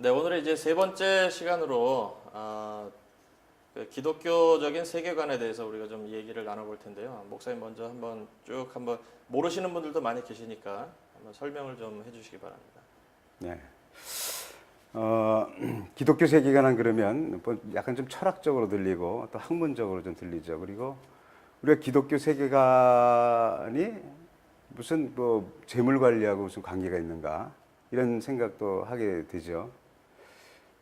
네, 오늘은 이제 세 번째 시간으로 그 기독교적인 세계관에 대해서 우리가 좀 얘기를 나눠볼 텐데요. 목사님 먼저 한번 모르시는 분들도 많이 계시니까 한번 설명을 좀 해주시기 바랍니다. 네. 기독교 세계관은 그러면 뭐 약간 좀 철학적으로 들리고 또 학문적으로 좀 들리죠. 그리고 우리가 기독교 세계관이 무슨 뭐 재물 관리하고 무슨 관계가 있는가 이런 생각도 하게 되죠.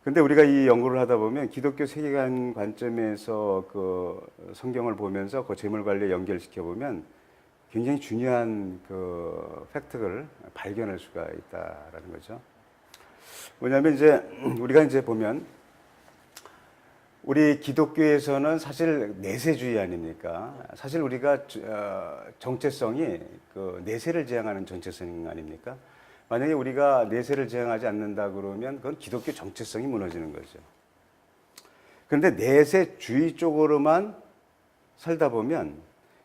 근데 우리가 이 연구를 하다 보면 기독교 세계관 관점에서 그 성경을 보면서 그 재물 관리에 연결시켜 보면 굉장히 중요한 그 팩트를 발견할 수가 있다라는 거죠. 뭐냐면 이제 우리가 이제 보면 우리 기독교에서는 사실 내세주의 아닙니까? 사실 우리가 정체성이 그 내세를 지향하는 정체성 아닙니까? 만약에 우리가 내세를 지향하지 않는다 그러면 그건 기독교 정체성이 무너지는 거죠. 그런데 내세주의 쪽으로만 살다 보면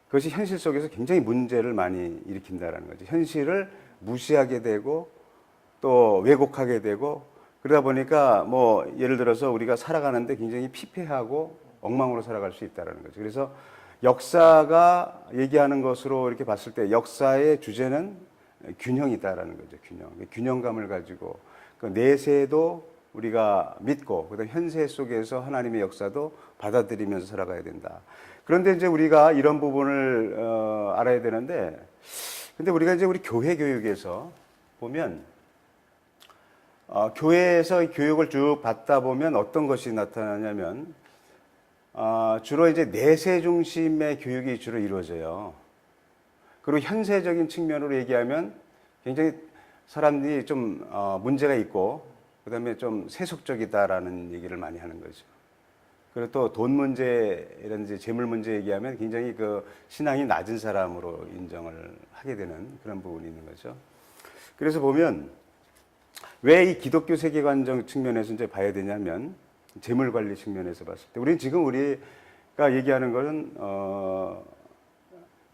그것이 현실 속에서 굉장히 문제를 많이 일으킨다는 거죠. 현실을 무시하게 되고 또 왜곡하게 되고 그러다 보니까 뭐 예를 들어서 우리가 살아가는데 굉장히 피폐하고 엉망으로 살아갈 수 있다는 거죠. 그래서 역사가 얘기하는 것으로 이렇게 봤을 때 역사의 주제는 균형이다라는 거죠. 균형감을 가지고 그 내세도 우리가 믿고 그다음 현세 속에서 하나님의 역사도 받아들이면서 살아가야 된다. 그런데 이제 우리가 이런 부분을 알아야 되는데, 근데 우리가 이제 우리 교회 교육에서 보면 교회에서 교육을 쭉 받다 보면 어떤 것이 나타나냐면 주로 이제 내세 중심의 교육이 주로 이루어져요. 그리고 현세적인 측면으로 얘기하면 굉장히 사람들이 좀 문제가 있고 그다음에 좀 세속적이다라는 얘기를 많이 하는 거죠. 그리고 또 돈 문제라든지 재물 문제 얘기하면 굉장히 그 신앙이 낮은 사람으로 인정을 하게 되는 그런 부분이 있는 거죠. 그래서 보면 왜 이 기독교 세계관적 측면에서 이제 봐야 되냐면 재물 관리 측면에서 봤을 때 우리는 지금 우리가 얘기하는 것은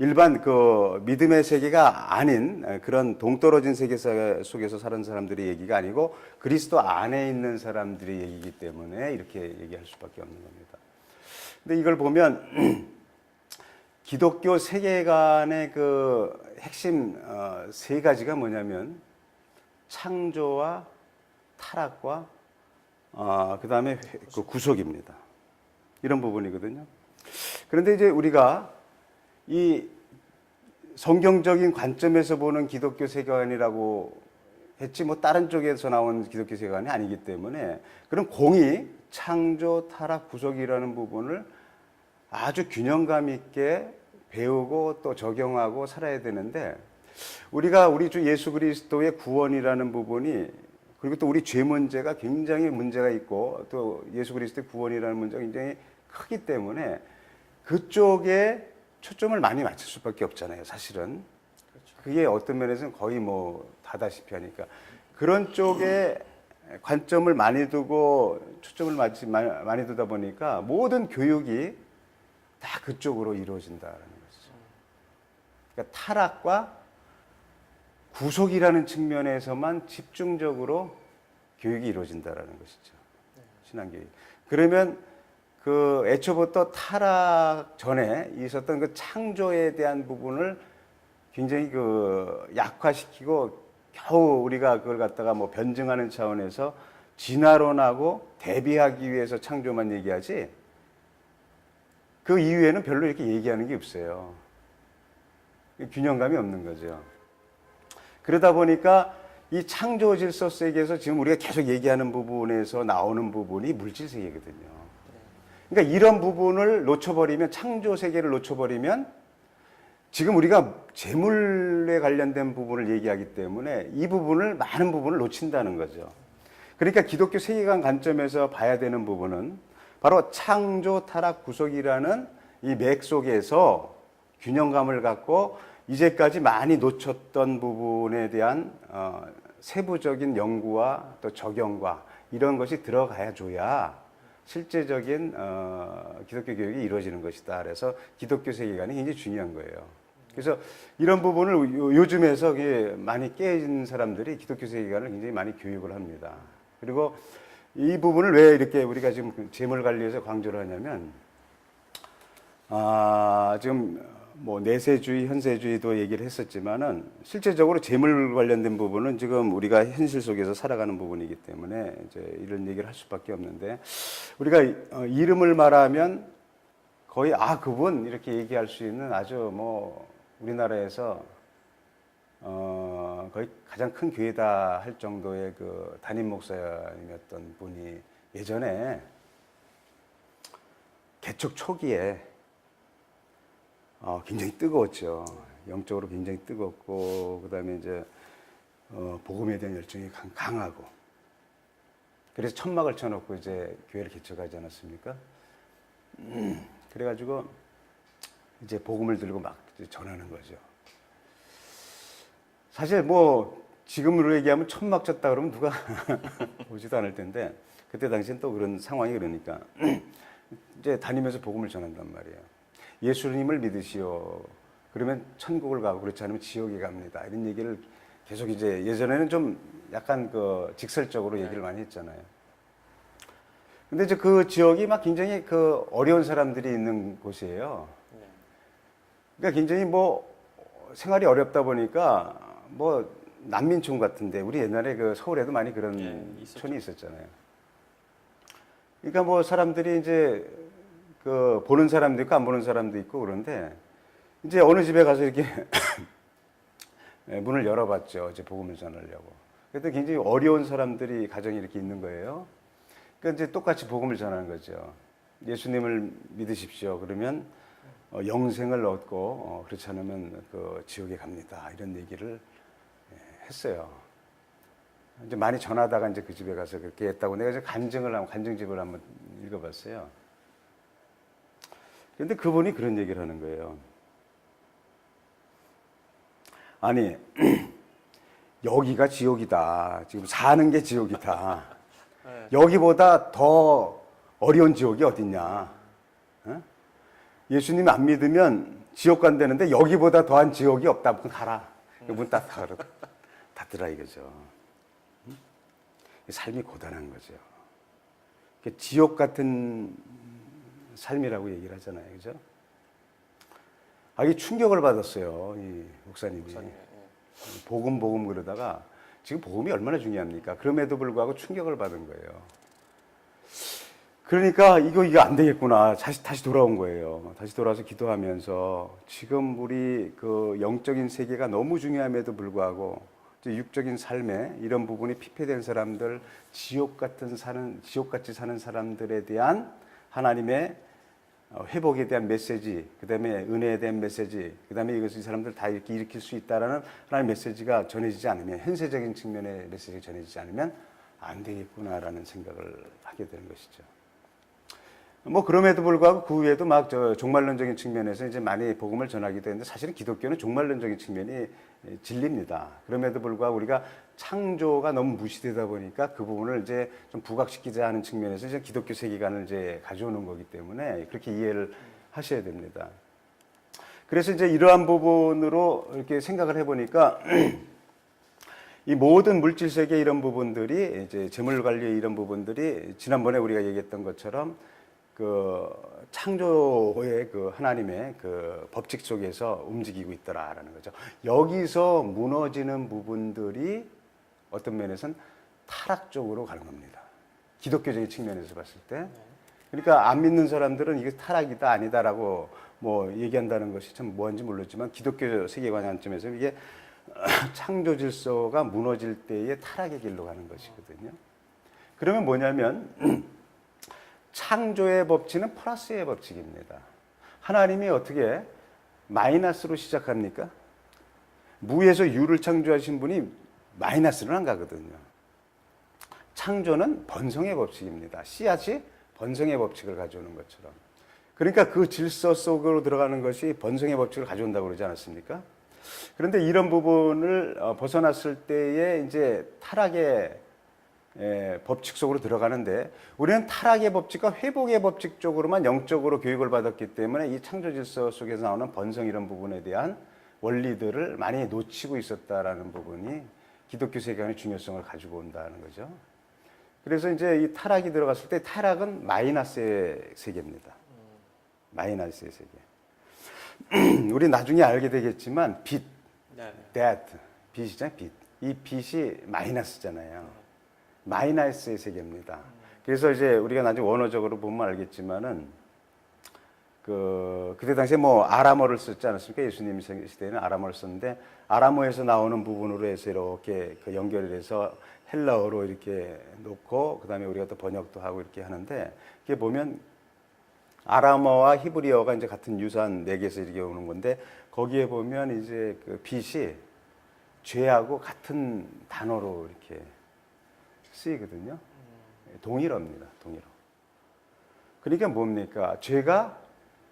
일반 그 믿음의 세계가 아닌 그런 동떨어진 세계 속에서 사는 사람들의 얘기가 아니고 그리스도 안에 있는 사람들의 얘기이기 때문에 이렇게 얘기할 수밖에 없는 겁니다. 근데 이걸 보면 기독교 세계관의 그 핵심 세 가지가 뭐냐면 창조와 타락과 그 다음에 그 구속입니다. 이런 부분이거든요. 그런데 이제 우리가 이 성경적인 관점에서 보는 기독교 세계관이라고 했지 뭐 다른 쪽에서 나온 기독교 세계관이 아니기 때문에 그런 공의, 창조, 타락, 구속이라는 부분을 아주 균형감 있게 배우고 또 적용하고 살아야 되는데 우리가 우리 주 예수 그리스도의 구원이라는 부분이 그리고 또 우리 죄 문제가 굉장히 문제가 있고 또 예수 그리스도의 구원이라는 문제가 굉장히 크기 때문에 그쪽에 초점을 많이 맞출 수밖에 없잖아요, 사실은. 그렇죠. 그게 어떤 면에서는 거의 뭐 다다시피 하니까. 그런 쪽에 관점을 많이 두고 초점을 많이 두다 보니까 모든 교육이 다 그쪽으로 이루어진다는 것이죠. 그러니까 타락과 구속이라는 측면에서만 집중적으로 교육이 이루어진다는 것이죠. 신앙교육. 그러면 그 애초부터 타락 전에 있었던 그 창조에 대한 부분을 굉장히 그 약화시키고 겨우 우리가 그걸 갖다가 뭐 변증하는 차원에서 진화론하고 대비하기 위해서 창조만 얘기하지 그 이후에는 별로 이렇게 얘기하는 게 없어요. 균형감이 없는 거죠. 그러다 보니까 이 창조 질서 세계에서 지금 우리가 계속 얘기하는 부분에서 나오는 부분이 물질 세계거든요. 그러니까 이런 부분을 놓쳐버리면 창조 세계를 놓쳐버리면 지금 우리가 재물에 관련된 부분을 얘기하기 때문에 이 부분을 많은 부분을 놓친다는 거죠. 그러니까 기독교 세계관 관점에서 봐야 되는 부분은 바로 창조, 타락, 구속이라는 이 맥 속에서 균형감을 갖고 이제까지 많이 놓쳤던 부분에 대한 세부적인 연구와 또 적용과 이런 것이 들어가야 줘야 실제적인 기독교 교육이 이루어지는 것이다. 그래서 기독교 세계관이 굉장히 중요한 거예요. 그래서 이런 부분을 요즘에서 많이 깨진 사람들이 기독교 세계관을 굉장히 많이 교육을 합니다. 그리고 이 부분을 왜 이렇게 우리가 지금 재물 관리에서 강조를 하냐면, 지금 뭐 내세주의, 현세주의도 얘기를 했었지만은 실제적으로 재물 관련된 부분은 지금 우리가 현실 속에서 살아가는 부분이기 때문에 이제 이런 얘기를 할 수밖에 없는데, 우리가 이름을 말하면 거의 그분 이렇게 얘기할 수 있는 아주 뭐 우리나라에서 거의 가장 큰 교회다 할 정도의 그 담임 목사님이었던 분이 예전에 개척 초기에 굉장히 뜨거웠죠. 영적으로 굉장히 뜨겁고, 그 다음에 이제 복음에 대한 열정이 강하고, 그래서 천막을 쳐놓고 이제 교회를 개척하지 않았습니까? 그래가지고 이제 복음을 들고 막 전하는 거죠. 사실 뭐 지금으로 얘기하면 천막 쳤다 그러면 누가 오지도 않을 텐데, 그때 당시엔 또 그런 상황이 그러니까 이제 다니면서 복음을 전한단 말이에요. 예수님을 믿으시오. 그러면 천국을 가고, 그렇지 않으면 지옥에 갑니다. 이런 얘기를 계속 이제 예전에는 좀 약간 그 직설적으로 얘기를 많이 했잖아요. 근데 이제 그 지역이 막 굉장히 그 어려운 사람들이 있는 곳이에요. 그러니까 굉장히 뭐 생활이 어렵다 보니까 뭐 난민촌 같은데, 우리 옛날에 그 서울에도 많이 그런 촌이 있었잖아요. 그러니까 뭐 사람들이 이제 그 보는 사람도 있고 안 보는 사람도 있고 그런데, 이제 어느 집에 가서 이렇게 문을 열어봤죠. 이제 복음을 전하려고. 그때 굉장히 어려운 사람들이 가정이 이렇게 있는 거예요. 그러니까 이제 똑같이 복음을 전하는 거죠. 예수님을 믿으십시오. 그러면 영생을 얻고, 그렇지 않으면 그 지옥에 갑니다. 이런 얘기를 했어요. 이제 많이 전하다가 이제 그 집에 가서 그렇게 했다고 내가 이제 간증집을 한번 읽어봤어요. 근데 그분이 그런 얘기를 하는 거예요. 아니, 여기가 지옥이다. 지금 사는 게 지옥이다. 여기보다 더 어려운 지옥이 어딨냐. 예수님 안 믿으면 지옥 간다는데 여기보다 더한 지옥이 없다. 문 가라. 문 닫더라 이거죠. 삶이 고단한 거죠. 지옥 같은 삶이라고 얘기를 하잖아요. 그죠? 이게 충격을 받았어요. 이 목사님이. 복음 그러다가, 지금 복음이 얼마나 중요합니까? 그럼에도 불구하고 충격을 받은 거예요. 그러니까 이거 안 되겠구나. 다시 돌아온 거예요. 다시 돌아와서 기도하면서, 지금 우리 그 영적인 세계가 너무 중요함에도 불구하고 육적인 삶에 이런 부분이 피폐된 사람들, 지옥같이 사는 사람들에 대한 하나님의 회복에 대한 메시지, 그 다음에 은혜에 대한 메시지, 그 다음에 이것을 이 사람들 다 이렇게 일으킬 수 있다라는 하나님의 메시지가 전해지지 않으면, 현세적인 측면의 메시지가 전해지지 않으면 안 되겠구나라는 생각을 하게 되는 것이죠. 뭐 그럼에도 불구하고 그 후에도 막 종말론적인 측면에서 이제 많이 복음을 전하기도 했는데, 사실은 기독교는 종말론적인 측면이 진리입니다. 그럼에도 불구하고 우리가 창조가 너무 무시되다 보니까 그 부분을 이제 좀 부각시키자 하는 측면에서 이제 기독교 세계관을 이제 가져오는 거기 때문에 그렇게 이해를 하셔야 됩니다. 그래서 이제 이러한 부분으로 이렇게 생각을 해보니까 이 모든 물질 세계 이런 부분들이, 이제 재물 관리 이런 부분들이 지난번에 우리가 얘기했던 것처럼 그 창조의 그 하나님의 그 법칙 속에서 움직이고 있더라라는 거죠. 여기서 무너지는 부분들이 어떤 면에서는 타락적으로 가는 겁니다. 기독교적인 측면에서 봤을 때. 그러니까 안 믿는 사람들은 이게 타락이다 아니다라고 뭐 얘기한다는 것이 참 뭔지 모르지만, 기독교 세계관 관점에서 이게 창조 질서가 무너질 때의 타락의 길로 가는 것이거든요. 그러면 뭐냐면 창조의 법칙은 플러스의 법칙입니다. 하나님이 어떻게 마이너스로 시작합니까? 무에서 유를 창조하신 분이 마이너스는 안 가거든요. 창조는 번성의 법칙입니다. 씨앗이 번성의 법칙을 가져오는 것처럼. 그러니까 그 질서 속으로 들어가는 것이 번성의 법칙을 가져온다고 그러지 않았습니까? 그런데 이런 부분을 벗어났을 때에 이제 타락의 법칙 속으로 들어가는데, 우리는 타락의 법칙과 회복의 법칙 쪽으로만 영적으로 교육을 받았기 때문에 이 창조 질서 속에서 나오는 번성 이런 부분에 대한 원리들을 많이 놓치고 있었다라는 부분이 기독교 세계관의 중요성을 가지고 온다는 거죠. 그래서 이제 이 타락이 들어갔을 때 타락은 마이너스의 세계입니다. 마이너스의 세계. 우리 나중에 알게 되겠지만 빚, 네. debt, 빚이잖아요. 빚. 이 빚이 마이너스잖아요. 마이너스의 세계입니다. 그래서 이제 우리가 나중에 원어적으로 보면 알겠지만은 그때 당시에 뭐 아람어를 썼지 않았습니까? 예수님 시대에는 아람어를 썼는데 아람어에서 나오는 부분으로 해서 이렇게 그 연결을 해서 헬라어로 이렇게 놓고 그다음에 우리가 또 번역도 하고 이렇게 하는데 이게 보면 아람어와 히브리어가 이제 같은 유사한 맥에서 이렇게 오는 건데 거기에 보면 이제 그 빚이 죄하고 같은 단어로 이렇게 쓰이거든요. 동일어입니다. 동일어. 그러니까 뭡니까? 죄가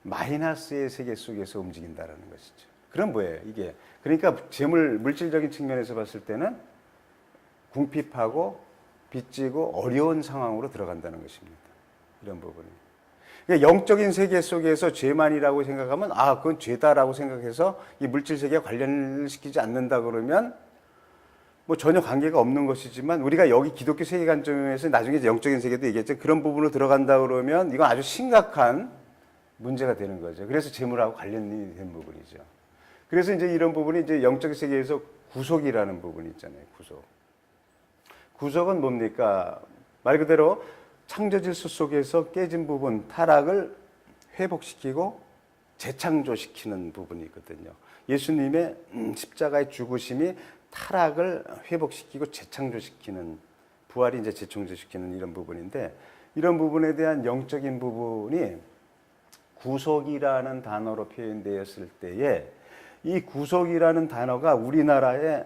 마이너스의 세계 속에서 움직인다라는 것이죠. 그럼 뭐예요? 이게 그러니까 물질적인 측면에서 봤을 때는 궁핍하고 빚지고 어려운 상황으로 들어간다는 것입니다. 이런 부분이. 그러니까 영적인 세계 속에서 죄만이라고 생각하면 그건 죄다라고 생각해서 이 물질 세계와 관련시키지 않는다 그러면 뭐 전혀 관계가 없는 것이지만 우리가 여기 기독교 세계 관점에서 나중에 영적인 세계도 얘기했죠. 그런 부분으로 들어간다 그러면 이건 아주 심각한 문제가 되는 거죠. 그래서 재물하고 관련이 된 부분이죠. 그래서 이제 이런 부분이 이제 영적 세계에서 구속이라는 부분이 있잖아요. 구속은 뭡니까? 말 그대로 창조 질서 속에서 깨진 부분, 타락을 회복시키고 재창조시키는 부분이 있거든요. 예수님의 십자가의 죽으심이 타락을 회복시키고 재창조시키는, 부활이 이제 재창조시키는 이런 부분인데, 이런 부분에 대한 영적인 부분이 구속이라는 단어로 표현되었을 때에 이 구속이라는 단어가 우리나라에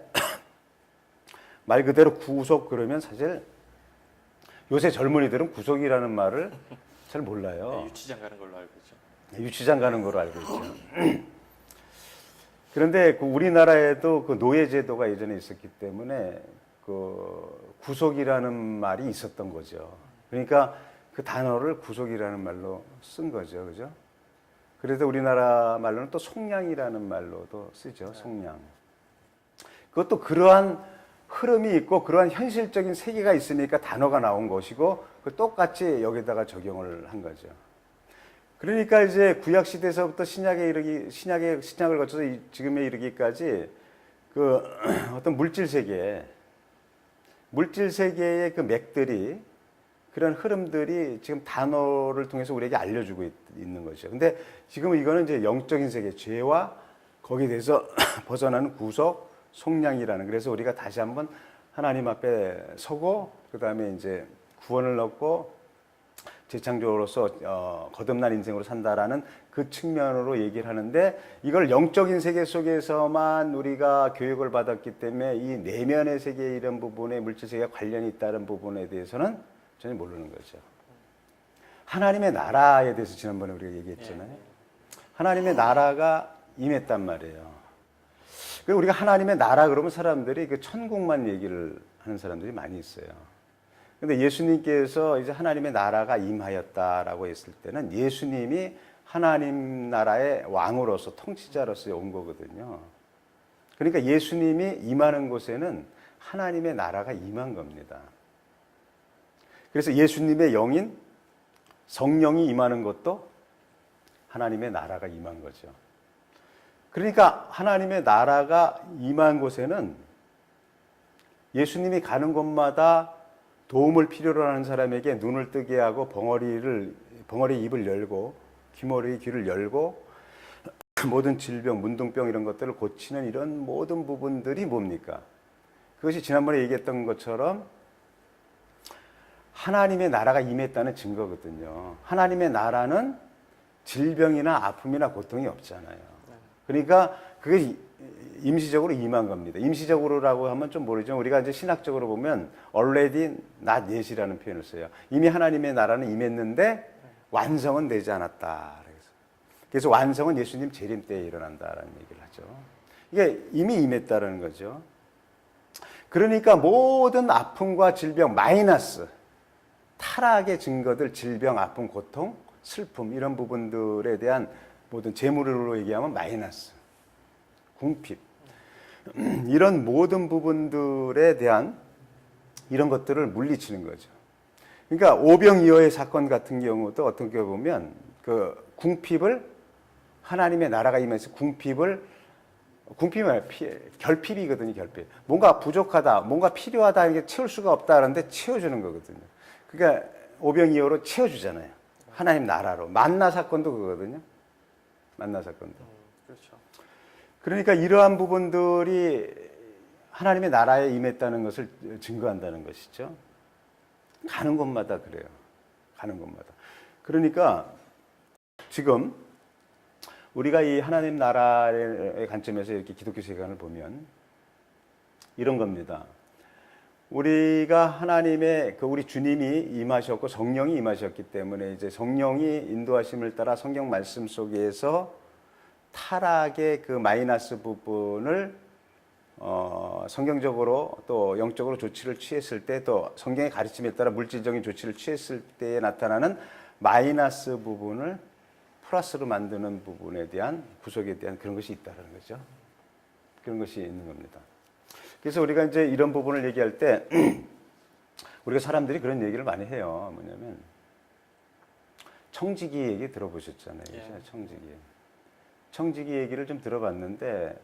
말 그대로 구속 그러면 사실 요새 젊은이들은 구속이라는 말을 잘 몰라요. 유치장 가는 걸로 알고 있죠. 유치장 가는 걸로 알고 있죠. 그런데 그 우리나라에도 그 노예제도가 예전에 있었기 때문에 그 구속이라는 말이 있었던 거죠. 그러니까 그 단어를 구속이라는 말로 쓴 거죠. 그죠? 그래서 우리나라 말로는 또 속량이라는 말로도 쓰죠. 속량. 그것도 그러한 흐름이 있고 그러한 현실적인 세계가 있으니까 단어가 나온 것이고 그 똑같이 여기다가 적용을 한 거죠. 그러니까 이제 구약 시대에서부터 신약을 거쳐서 지금에 이르기까지 그 어떤 물질 세계의 그 맥들이 그런 흐름들이 지금 단어를 통해서 우리에게 알려주고 있는 거죠. 근데 지금 이거는 이제 영적인 세계, 죄와 거기에 대해서 벗어나는 구속, 속량이라는, 그래서 우리가 다시 한번 하나님 앞에 서고 그 다음에 이제 구원을 얻고 재창조로서 거듭난 인생으로 산다라는 그 측면으로 얘기를 하는데, 이걸 영적인 세계 속에서만 우리가 교육을 받았기 때문에 이 내면의 세계 이런 부분에 물질 세계와 관련이 있다는 부분에 대해서는 전혀 모르는 거죠. 하나님의 나라에 대해서 지난번에 우리가 얘기했잖아요. 하나님의 나라가 임했단 말이에요. 우리가 하나님의 나라 그러면 사람들이 그 천국만 얘기를 하는 사람들이 많이 있어요. 근데 예수님께서 이제 하나님의 나라가 임하였다라고 했을 때는 예수님이 하나님 나라의 왕으로서 통치자로서 온 거거든요. 그러니까 예수님이 임하는 곳에는 하나님의 나라가 임한 겁니다. 그래서 예수님의 영인 성령이 임하는 것도 하나님의 나라가 임한 거죠. 그러니까 하나님의 나라가 임한 곳에는 예수님이 가는 곳마다 도움을 필요로 하는 사람에게 눈을 뜨게 하고 벙어리 입을 열고 귀머리 귀를 열고 모든 질병, 문둥병 이런 것들을 고치는 이런 모든 부분들이 뭡니까? 그것이 지난번에 얘기했던 것처럼 하나님의 나라가 임했다는 증거거든요. 하나님의 나라는 질병이나 아픔이나 고통이 없잖아요. 그러니까 그게 임시적으로 임한 겁니다. 임시적으로라고 하면 좀 모르죠. 우리가 이제 신학적으로 보면 already not yet이라는 표현을 써요. 이미 하나님의 나라는 임했는데 완성은 되지 않았다. 그래서 완성은 예수님 재림 때에 일어난다라는 얘기를 하죠. 이게 이미 임했다라는 거죠. 그러니까 모든 아픔과 질병, 마이너스, 타락의 증거들, 질병, 아픔, 고통, 슬픔 이런 부분들에 대한 모든 재물로 얘기하면 마이너스, 궁핍 이런 모든 부분들에 대한 이런 것들을 물리치는 거죠. 그러니까 오병이어의 사건 같은 경우도 어떻게 보면 그 궁핍을 하나님의 나라가 임해서 궁핍은 결핍이거든요, 결핍. 뭔가 부족하다, 뭔가 필요하다, 이게 채울 수가 없다 하는데 채워주는 거거든요. 그러니까 오병이어로 채워주잖아요. 하나님 나라로. 만나 사건도 그거거든요. 만나 사건도. 그렇죠. 그러니까 이러한 부분들이 하나님의 나라에 임했다는 것을 증거한다는 것이죠. 가는 곳마다 그래요. 가는 곳마다. 그러니까 지금 우리가 이 하나님 나라의 관점에서 이렇게 기독교 세계관을 보면 이런 겁니다. 우리가 하나님의 우리 주님이 임하셨고 성령이 임하셨기 때문에 이제 성령이 인도하심을 따라 성경 말씀 속에서 타락의 그 마이너스 부분을 성경적으로 또 영적으로 조치를 취했을 때 또 성경의 가르침에 따라 물질적인 조치를 취했을 때에 나타나는 마이너스 부분을 플러스로 만드는 부분에 대한 구속에 대한 그런 것이 있다는 거죠. 그런 것이 있는 겁니다. 그래서 우리가 이제 이런 부분을 얘기할 때 우리가 사람들이 그런 얘기를 많이 해요. 뭐냐면 청지기 얘기 들어보셨잖아요. 예. 청지기 얘기를 좀 들어봤는데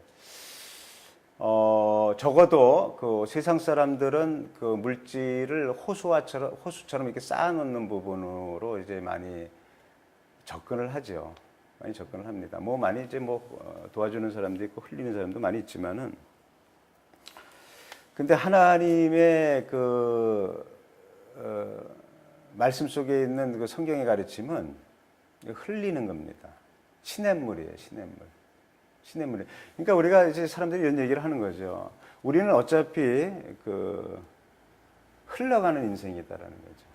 적어도 그 세상 사람들은 그 물질을 호수처럼 이렇게 쌓아놓는 부분으로 이제 많이 접근을 하죠. 많이 접근을 합니다. 뭐 많이 이제 도와주는 사람도 있고 흘리는 사람도 많이 있지만은 근데 하나님의 말씀 속에 있는 그 성경의 가르침은 흘리는 겁니다. 시냇물이에요, 시냇물. 그러니까 우리가 이제 사람들이 이런 얘기를 하는 거죠. 우리는 어차피 흘러가는 인생이다라는 거죠.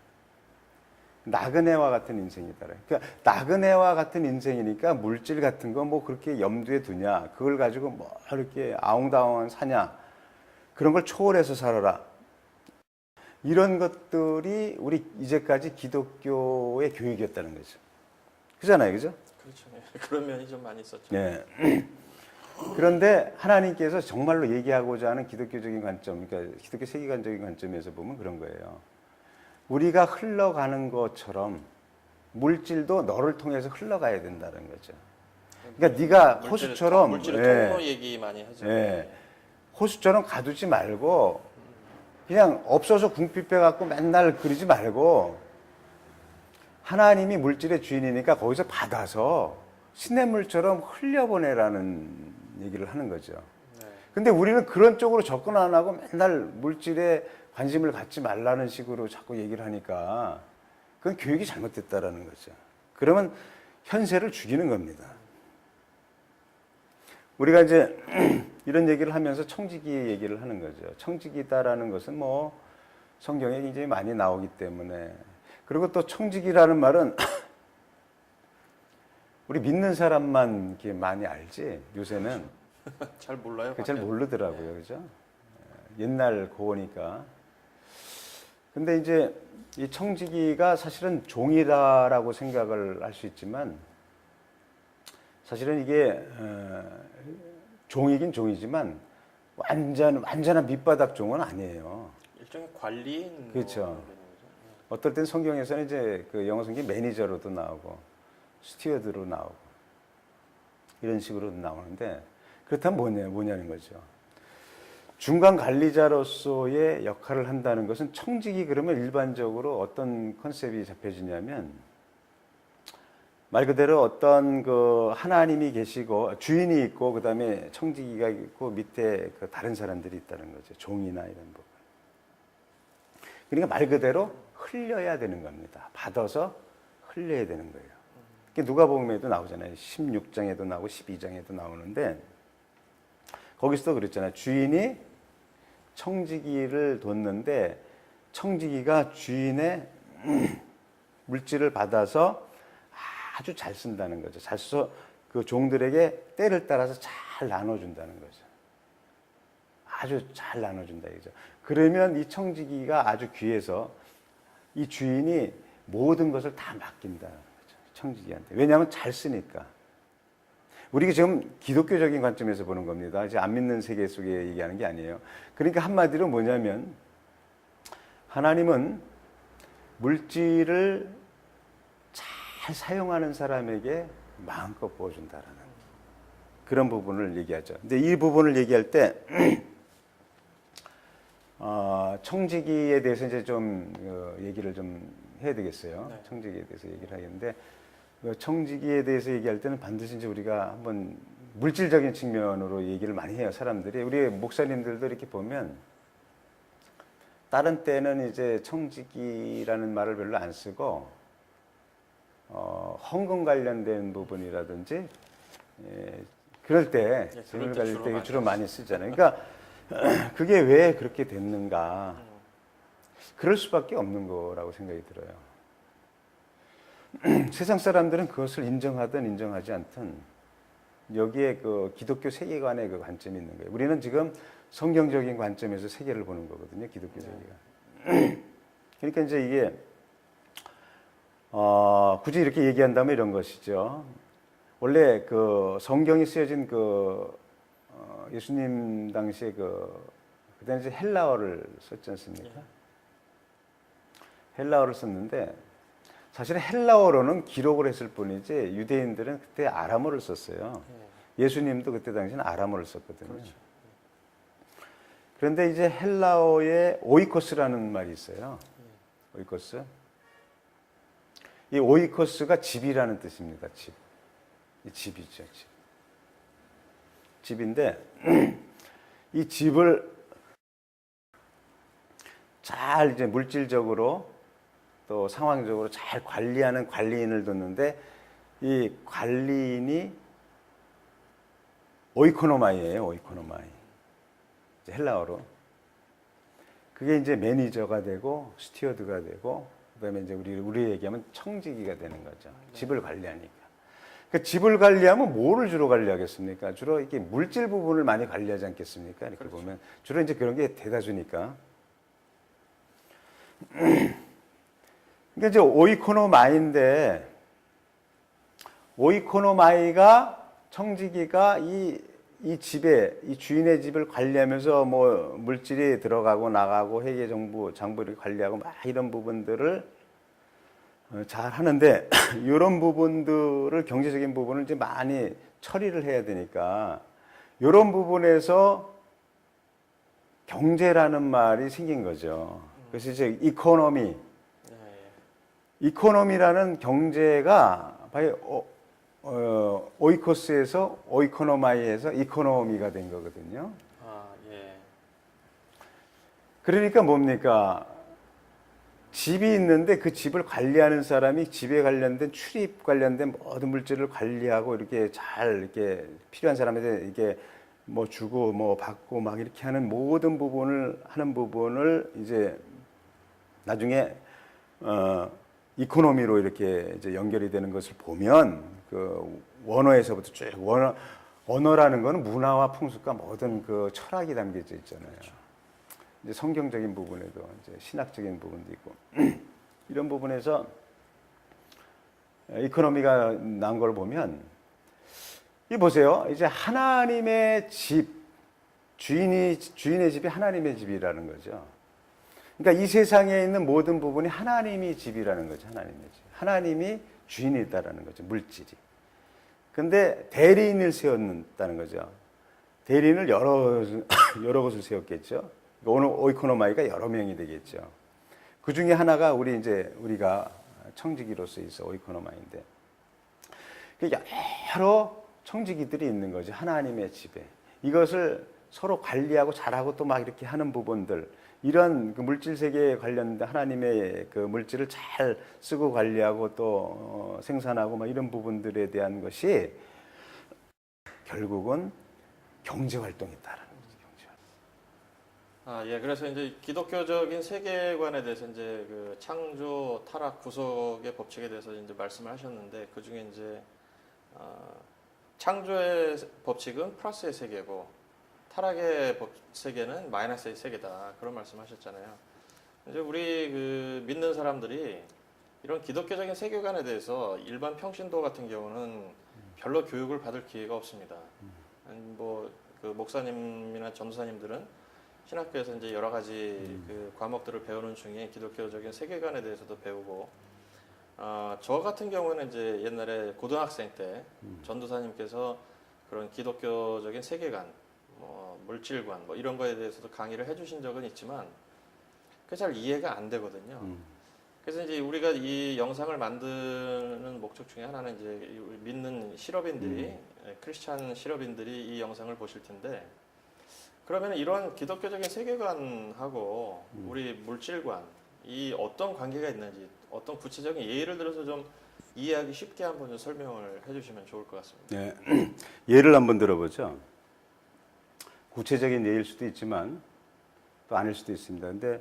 나그네와 같은 인생이다. 그러니까 나그네와 같은 인생이니까 물질 같은 거 뭐 그렇게 염두에 두냐? 그걸 가지고 뭐 이렇게 아웅다웅한 사냐? 그런 걸 초월해서 살아라. 이런 것들이 우리 이제까지 기독교의 교육이었다는 거죠. 그잖아요, 그죠? 그렇죠. 그런 면이 좀 많이 있었죠. 네. 그런데 하나님께서 정말로 얘기하고자 하는 기독교적인 관점, 그러니까 기독교 세계관적인 관점에서 보면 그런 거예요. 우리가 흘러가는 것처럼 물질도 너를 통해서 흘러가야 된다는 거죠. 그러니까 네가 호수처럼 물질의 통로 얘기 많이 하죠. 예, 호수처럼 가두지 말고 그냥 없어서 궁핍해 갖고 맨날 그러지 말고 하나님이 물질의 주인이니까 거기서 받아서 시냇물처럼 흘려보내라는 얘기를 하는 거죠. 네. 근데 우리는 그런 쪽으로 접근 안 하고 맨날 물질에 관심을 갖지 말라는 식으로 자꾸 얘기를 하니까 그건 교육이 잘못됐다라는 거죠. 그러면 현세를 죽이는 겁니다. 우리가 이제 이런 얘기를 하면서 청지기 얘기를 하는 거죠. 청지기다라는 것은 뭐 성경에 굉장히 많이 나오기 때문에 그리고 또 청지기라는 말은 우리 믿는 사람만 이렇게 많이 알지 요새는 잘 몰라요. 잘 모르더라고요, 그죠? 옛날 고어니까. 근데 이제 이 청지기가 사실은 종이다라고 생각을 할 수 있지만 사실은 이게 종이긴 종이지만 완전한 밑바닥 종은 아니에요. 일종의 관리인. 그렇죠. 어떨 땐 성경에서는 이제 그 영어 성경 매니저로도 나오고 스튜어드로 나오고 이런 식으로 나오는데 그렇다면 뭐냐는 거죠. 중간 관리자로서의 역할을 한다는 것은 청지기 그러면 일반적으로 어떤 컨셉이 잡혀지냐면 말 그대로 어떤 그 하나님이 계시고 주인이 있고 그다음에 청지기가 있고 밑에 그 다른 사람들이 있다는 거죠. 종이나 이런 부분. 그러니까 말 그대로 흘려야 되는 겁니다. 받아서 흘려야 되는 거예요. 누가복음에도 나오잖아요. 16장에도 나오고 12장에도 나오는데 거기서도 그랬잖아요. 주인이 청지기를 뒀는데 청지기가 주인의 물질을 받아서 아주 잘 쓴다는 거죠. 잘 써서 그 종들에게 때를 따라서 잘 나눠준다는 거죠. 아주 잘 나눠준다 이거죠. 그러면 이 청지기가 아주 귀해서 이 주인이 모든 것을 다 맡긴다는 거죠. 청지기한테. 왜냐하면 잘 쓰니까. 우리가 지금 기독교적인 관점에서 보는 겁니다. 이제 안 믿는 세계 속에 얘기하는 게 아니에요. 그러니까 한마디로 뭐냐면 하나님은 물질을 잘 사용하는 사람에게 마음껏 부어준다라는 그런 부분을 얘기하죠. 근데 이 부분을 얘기할 때 청지기에 대해서 이제 좀 얘기를 좀 해야 되겠어요. 네. 청지기에 대해서 얘기를 하겠는데 청지기에 대해서 얘기할 때는 반드시 이제 우리가 한번 물질적인 측면으로 얘기를 많이 해요. 사람들이 우리 목사님들도 이렇게 보면 다른 때는 이제 청지기라는 말을 별로 안 쓰고 헌금 관련된 부분이라든지 그럴 때 예, 재물 그럴 때 관리 때 주로 주로 많이 쓰잖아요. 그러니까 그게 왜 그렇게 됐는가? 그럴 수밖에 없는 거라고 생각이 들어요. 세상 사람들은 그것을 인정하든 인정하지 않든 여기에 그 기독교 세계관의 그 관점이 있는 거예요. 우리는 지금 성경적인 관점에서 세계를 보는 거거든요. 기독교 세계가. 그러니까 이제 이게 굳이 이렇게 얘기한다면 이런 것이죠. 원래 그 성경이 쓰여진 예수님 당시에 그때는 이제 헬라어를 썼지 않습니까? 헬라어를 썼는데 사실 헬라어로는 기록을 했을 뿐이지 유대인들은 그때 아람어를 썼어요. 예수님도 그때 당시에는 아람어를 썼거든요. 그렇죠. 그런데 이제 헬라어에 오이코스라는 말이 있어요. 오이코스. 이 오이코스가 집이라는 뜻입니다. 집. 이 집이죠, 집. 집인데 이 집을 잘 이제 물질적으로 또 상황적으로 잘 관리하는 관리인을 뒀는데 이 관리인이 오이코노마이예요, 오이코노마이. 헬라어로. 그게 이제 매니저가 되고 스튜어드가 되고 그다음에 이제 우리 얘기하면 청지기가 되는 거죠. 집을 관리하니까. 그 집을 관리하면 뭐를 주로 관리하겠습니까? 주로 이렇게 물질 부분을 많이 관리하지 않겠습니까? 이렇게 그렇죠. 보면 주로 이제 그런 게 대다수니까. 그러니까 이제 오이코노마이인데 오이코노마이가 청지기가 이 집에 이 주인의 집을 관리하면서 뭐 물질이 들어가고 나가고 회계 정부 장부를 관리하고 막 이런 부분들을 잘 하는데 이런 부분들을 경제적인 부분을 이제 많이 처리를 해야 되니까 이런 부분에서 경제라는 말이 생긴 거죠. 그래서 이제 이코노미라는 경제가 바로 오이코스에서 오이코노마이에서 이코노미가 된 거거든요. 아, 예. 그러니까 뭡니까? 집이 있는데 그 집을 관리하는 사람이 집에 관련된 출입 관련된 모든 물질을 관리하고 이렇게 잘 이렇게 필요한 사람한테 이게 뭐 주고 뭐 받고 막 이렇게 하는 모든 부분을 하는 부분을 이제 나중에 이코노미로 이렇게 이제 연결이 되는 것을 보면 그 원어에서부터 쭉 언어라는 거는 문화와 풍습과 모든 그 철학이 담겨져 있잖아요. 그렇죠. 이제 성경적인 부분에도 이제 신학적인 부분도 있고 이런 부분에서 이코노미가 난 걸 보면 이 보세요. 이제 하나님의 집 주인의 집이 하나님의 집이라는 거죠. 그러니까 이 세상에 있는 모든 부분이 하나님이 집이라는 거죠. 하나님의 집. 하나님이 주인이다라는 거죠. 물질이. 근데 대리인을 세웠다는 거죠. 대리인을 여러 곳을 세웠겠죠. 오늘 오이코노마이가 여러 명이 되겠죠. 그 중에 하나가 우리가 청지기로서 있어 오이코노마인데 여러 청지기들이 있는 거죠. 하나님의 집에 이것을 서로 관리하고 잘하고 또 막 이렇게 하는 부분들 이런 그 물질 세계에 관련된 하나님의 그 물질을 잘 쓰고 관리하고 또 생산하고 막 이런 부분들에 대한 것이 결국은 경제 활동이다라는 거죠. 아, 예. 그래서 이제 기독교적인 세계관에 대해서 이제 그 창조, 타락, 구속의 법칙에 대해서 이제 말씀을 하셨는데 그 중에 이제 창조의 법칙은 플러스의 세계고 타락의 세계는 마이너스의 세계다. 그런 말씀하셨잖아요. 이제 우리 그 믿는 사람들이 이런 기독교적인 세계관에 대해서 일반 평신도 같은 경우는 별로 교육을 받을 기회가 없습니다. 뭐 그 목사님이나 전도사님들은 신학교에서 이제 여러 가지 그 과목들을 배우는 중에 기독교적인 세계관에 대해서도 배우고, 저 같은 경우는 이제 옛날에 고등학생 때 전도사님께서 그런 기독교적인 세계관, 뭐 물질관, 뭐 이런 거에 대해서도 강의를 해주신 적은 있지만 그게 잘 이해가 안 되거든요. 그래서 이제 우리가 이 영상을 만드는 목적 중에 하나는 이제 믿는 실업인들이, 크리스찬 실업인들이 이 영상을 보실 텐데, 그러면 이런 기독교적인 세계관하고 우리 물질관, 이 어떤 관계가 있는지, 어떤 구체적인 예를 들어서 좀 이해하기 쉽게 한번 좀 설명을 해주시면 좋을 것 같습니다. 네. 예를 한번 들어보죠. 구체적인 예일 수도 있지만 또 아닐 수도 있습니다. 근데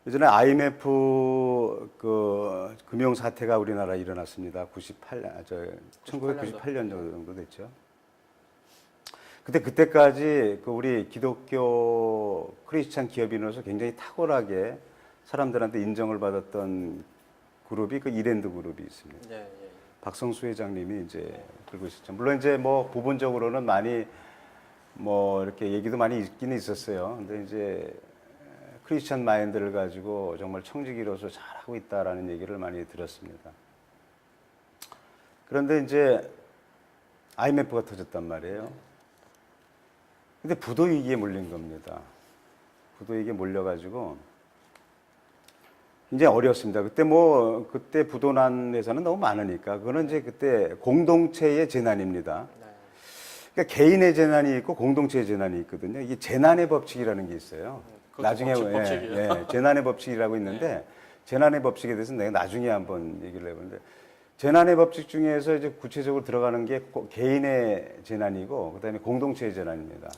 예전에 IMF 그 금융 사태가 우리나라에 일어났습니다. 1998년 정도 됐죠. 그때까지 그 우리 기독교 크리스찬 기업인으로서 굉장히 탁월하게 사람들한테 인정을 받았던 그룹이 그 이랜드 그룹이 있습니다. 예, 예. 박성수 회장님이 이제 들고 있었죠. 물론 이제 뭐 부분적으로는 많이 뭐 이렇게 얘기도 많이 있기는 있었어요. 근데 이제 크리스찬 마인드를 가지고 정말 청지기로서 잘하고 있다라는 얘기를 많이 들었습니다. 그런데 이제 IMF가 터졌단 말이에요. 근데 부도 위기에 몰린 겁니다. 부도 위기에 몰려가지고 이제 어려웠습니다. 그때 부도 난 회사는 너무 많으니까 그거는 이제 그때 공동체의 재난입니다. 그러니까 개인의 재난이 있고 공동체의 재난이 있거든요. 이게 재난의 법칙이라는 게 있어요. 나중에 법칙이에요. 재난의 법칙이라고 있는데 재난의 법칙에 대해서 내가 나중에 한번 얘기를 해보는데 재난의 법칙 중에서 이제 구체적으로 들어가는 게 개인의 재난이고 그다음에 공동체의 재난입니다.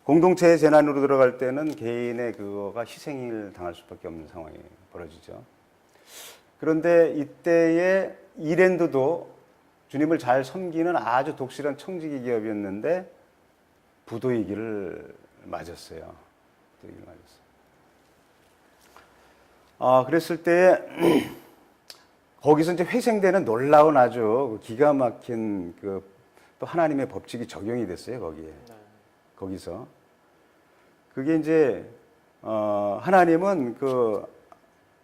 공동체의 재난으로 들어갈 때는 개인의 그거가 희생을 당할 수밖에 없는 상황이 벌어지죠. 그런데 이때에 이랜드도 주님을 잘 섬기는 아주 독실한 청지기 기업이었는데 부도위기를 맞았어요. 부도위기를 맞았어요. 그랬을 때 거기서 이제 회생되는 놀라운 아주 기가 막힌 또 하나님의 법칙이 적용이 됐어요, 거기에. 거기서. 그게 이제, 하나님은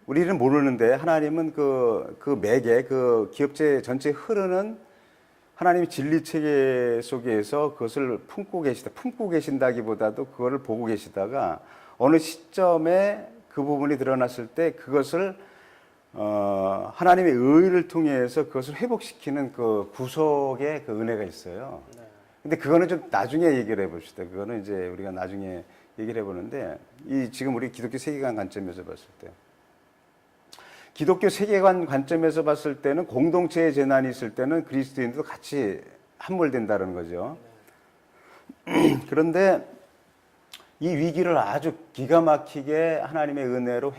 우리는 모르는데 하나님은 그 맥에 기업체 전체에 흐르는 하나님의 진리 체계 속에서 그것을 품고 계신다기보다도 그거를 보고 계시다가 어느 시점에 그 부분이 드러났을 때 그것을 하나님의 의를 통해서 그것을 회복시키는 그 구속의 그 은혜가 있어요. 근데 그거는 좀 나중에 얘기를 해봅시다. 그거는 이제 우리가 나중에 얘기를 해보는데, 지금 우리 기독교 세계관 관점에서 봤을 때. 기독교 세계관 관점에서 봤을 때는 공동체의 재난이 있을 때는 그리스도인도 같이 함몰된다는 거죠. 그런데 이 위기를 아주 기가 막히게 하나님의 은혜로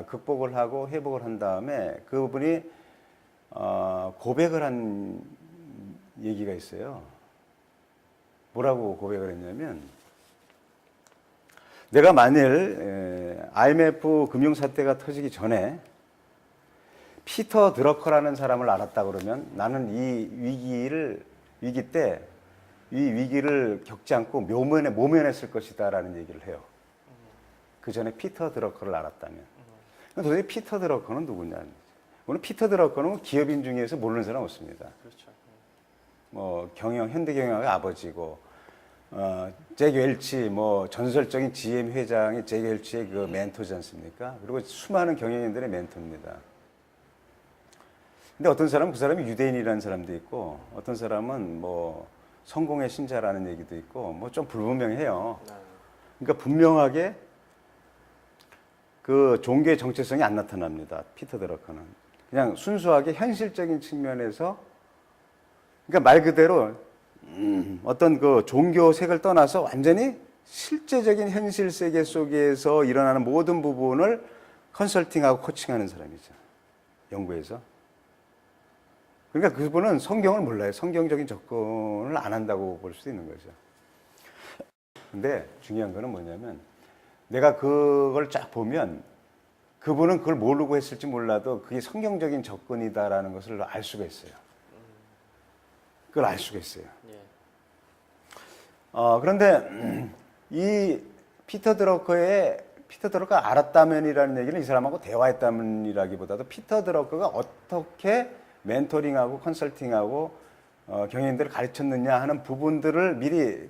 극복을 하고 회복을 한 다음에 그분이 고백을 한 얘기가 있어요. 뭐라고 고백을 했냐면, 내가 만일 IMF 금융사태가 터지기 전에 피터 드러커라는 사람을 알았다 그러면 나는 이 위기 때 이 위기를 겪지 않고 모면했을 것이다라는 얘기를 해요. 그 전에 피터 드러커를 알았다면. 도대체 피터 드러커는 누구냐? 오늘 피터 드러커는 기업인 중에서 모르는 사람 없습니다. 그렇죠. 뭐 현대 경영의 아버지고, 잭 웰치, 전설적인 GM 회장이 잭 웰치의 그 멘토지 않습니까? 그리고 수많은 경영인들의 멘토입니다. 근데 어떤 사람은 그 사람이 유대인이라는 사람도 있고, 어떤 사람은 성공의 신자라는 얘기도 있고, 좀 불분명해요. 그러니까 분명하게 그 종교의 정체성이 안 나타납니다. 피터 드러커는. 그냥 순수하게 현실적인 측면에서, 그러니까 말 그대로 어떤 그 종교색을 떠나서 완전히 실제적인 현실 세계 속에서 일어나는 모든 부분을 컨설팅하고 코칭하는 사람이죠. 연구에서. 그러니까 그분은 성경을 몰라요. 성경적인 접근을 안 한다고 볼 수도 있는 거죠. 근데 중요한 거는 뭐냐면 내가 그걸 쫙 보면 그분은 그걸 모르고 했을지 몰라도 그게 성경적인 접근이다라는 것을 알 수가 있어요. 그걸 알 수가 있어요. 예. 그런데 이 피터 드러커가 알았다면이라는 얘기는 이 사람하고 대화했다면이라기보다도 피터 드러커가 어떻게 멘토링하고 컨설팅하고 경영인들을 가르쳤느냐 하는 부분들을 미리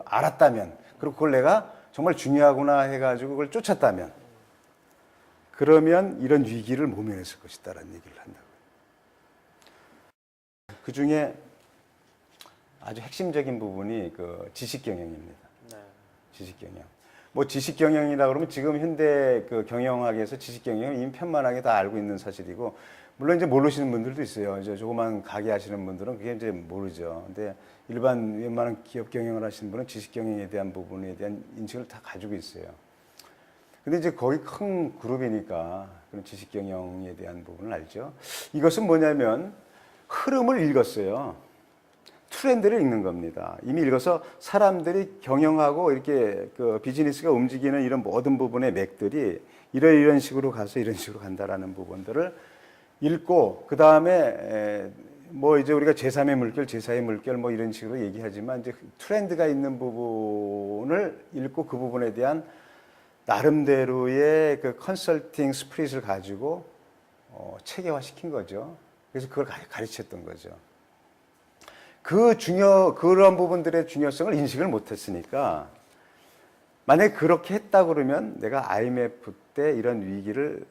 알았다면, 그리고 그걸 내가 정말 중요하구나 해가지고 그걸 쫓았다면, 그러면 이런 위기를 모면했을 것이다라는 얘기를 한다고요. 그 중에 아주 핵심적인 부분이 지식 경영입니다. 네. 지식 경영. 뭐 지식 경영이라 그러면 지금 현대 경영학에서 지식 경영은 이미 편만하게 다 알고 있는 사실이고, 물론 이제 모르시는 분들도 있어요. 이제 조그만 가게 하시는 분들은 그게 이제 모르죠. 근데 일반 웬만한 기업 경영을 하시는 분은 지식 경영에 대한 부분에 대한 인식을 다 가지고 있어요. 근데 이제 거의 큰 그룹이니까 그런 지식 경영에 대한 부분을 알죠. 이것은 뭐냐면 흐름을 읽었어요. 트렌드를 읽는 겁니다. 이미 읽어서 사람들이 경영하고 이렇게 비즈니스가 움직이는 이런 모든 부분의 맥들이 이런 식으로 가서 이런 식으로 간다라는 부분들을 읽고, 그 다음에 뭐 이제 우리가 제3의 물결, 제4의 물결 뭐 이런 식으로 얘기하지만 이제 트렌드가 있는 부분을 읽고 그 부분에 대한 나름대로의 컨설팅 스프릿을 가지고 체계화 시킨 거죠. 그래서 그걸 가르쳤던 거죠. 그런 부분들의 중요성을 인식을 못했으니까, 만약에 그렇게 했다 그러면 내가 IMF 때 이런 위기를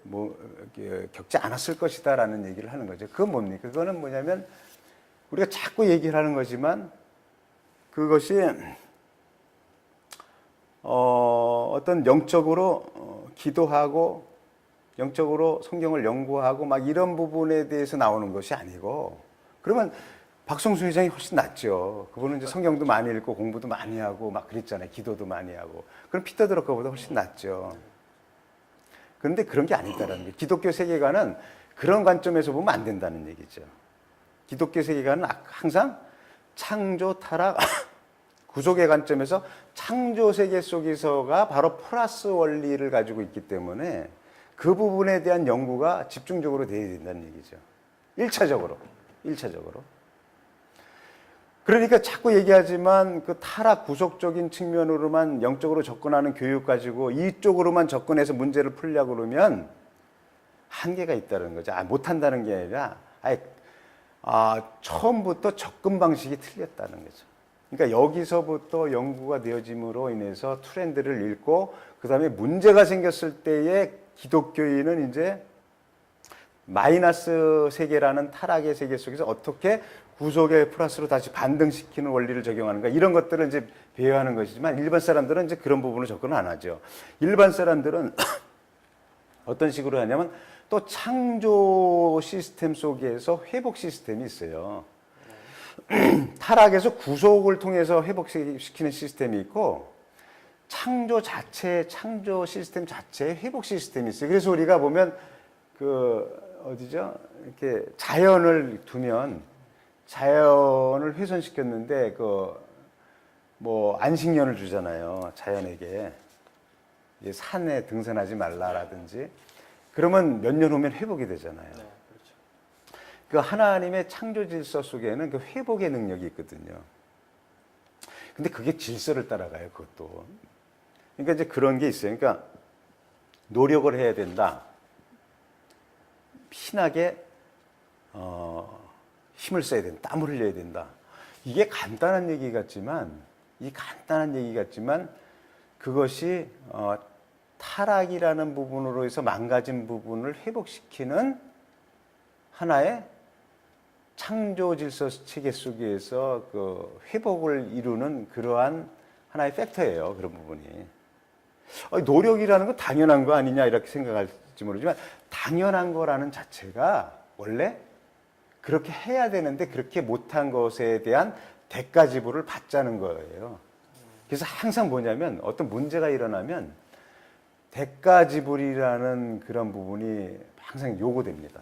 겪지 않았을 것이다라는 얘기를 하는 거죠. 그건 뭡니까? 그거는 뭐냐면 우리가 자꾸 얘기를 하는 거지만 그것이 어떤 영적으로 기도하고 영적으로 성경을 연구하고 막 이런 부분에 대해서 나오는 것이 아니고, 그러면 박성수 회장이 훨씬 낫죠. 그분은 이제 성경도 많이 읽고 공부도 많이 하고 막 그랬잖아요. 기도도 많이 하고. 그럼 피터 드러커보다 훨씬 낫죠. 그런데 그런 게 아니다라는 거예요. 기독교 세계관은 그런 관점에서 보면 안 된다는 얘기죠. 기독교 세계관은 항상 창조, 타락, 구속의 관점에서 창조 세계 속에서가 바로 플러스 원리를 가지고 있기 때문에 그 부분에 대한 연구가 집중적으로 돼야 된다는 얘기죠. 1차적으로. 그러니까 자꾸 얘기하지만 그 타락 구속적인 측면으로만 영적으로 접근하는 교육 가지고 이쪽으로만 접근해서 문제를 풀려고 그러면 한계가 있다는 거죠. 못한다는 게 아니라 처음부터 접근 방식이 틀렸다는 거죠. 그러니까 여기서부터 연구가 되어짐으로 인해서 트렌드를 읽고, 그 다음에 문제가 생겼을 때에 기독교인은 이제 마이너스 세계라는 타락의 세계 속에서 어떻게 구속의 플러스로 다시 반등시키는 원리를 적용하는가, 이런 것들을 이제 배워하는 것이지만, 일반 사람들은 이제 그런 부분을 접근을 안 하죠. 일반 사람들은 어떤 식으로 하냐면 또 창조 시스템 속에서 회복 시스템이 있어요. 타락에서 구속을 통해서 회복시키는 시스템이 있고, 창조 시스템 자체의 회복 시스템이 있어요. 그래서 우리가 보면 이렇게 자연을 두면 자연을 훼손시켰는데 안식년을 주잖아요. 자연에게. 산에 등산하지 말라라든지. 그러면 몇 년 후면 회복이 되잖아요. 네, 그렇죠. 그 하나님의 창조 질서 속에는 그 회복의 능력이 있거든요. 근데 그게 질서를 따라가요, 그것도. 그러니까 이제 그런 게 있어요. 그러니까 노력을 해야 된다. 피나게 힘을 써야 된다. 땀을 흘려야 된다. 이게 간단한 얘기 같지만 그것이 타락이라는 부분으로 해서 망가진 부분을 회복시키는 하나의 창조 질서 체계 속에서 회복을 이루는 그러한 하나의 팩터예요. 그런 부분이. 노력이라는 건 당연한 거 아니냐 이렇게 생각할지 모르지만, 당연한 거라는 자체가 원래 그렇게 해야 되는데 그렇게 못한 것에 대한 대가 지불을 받자는 거예요. 그래서 항상 뭐냐면 어떤 문제가 일어나면 대가 지불이라는 그런 부분이 항상 요구됩니다.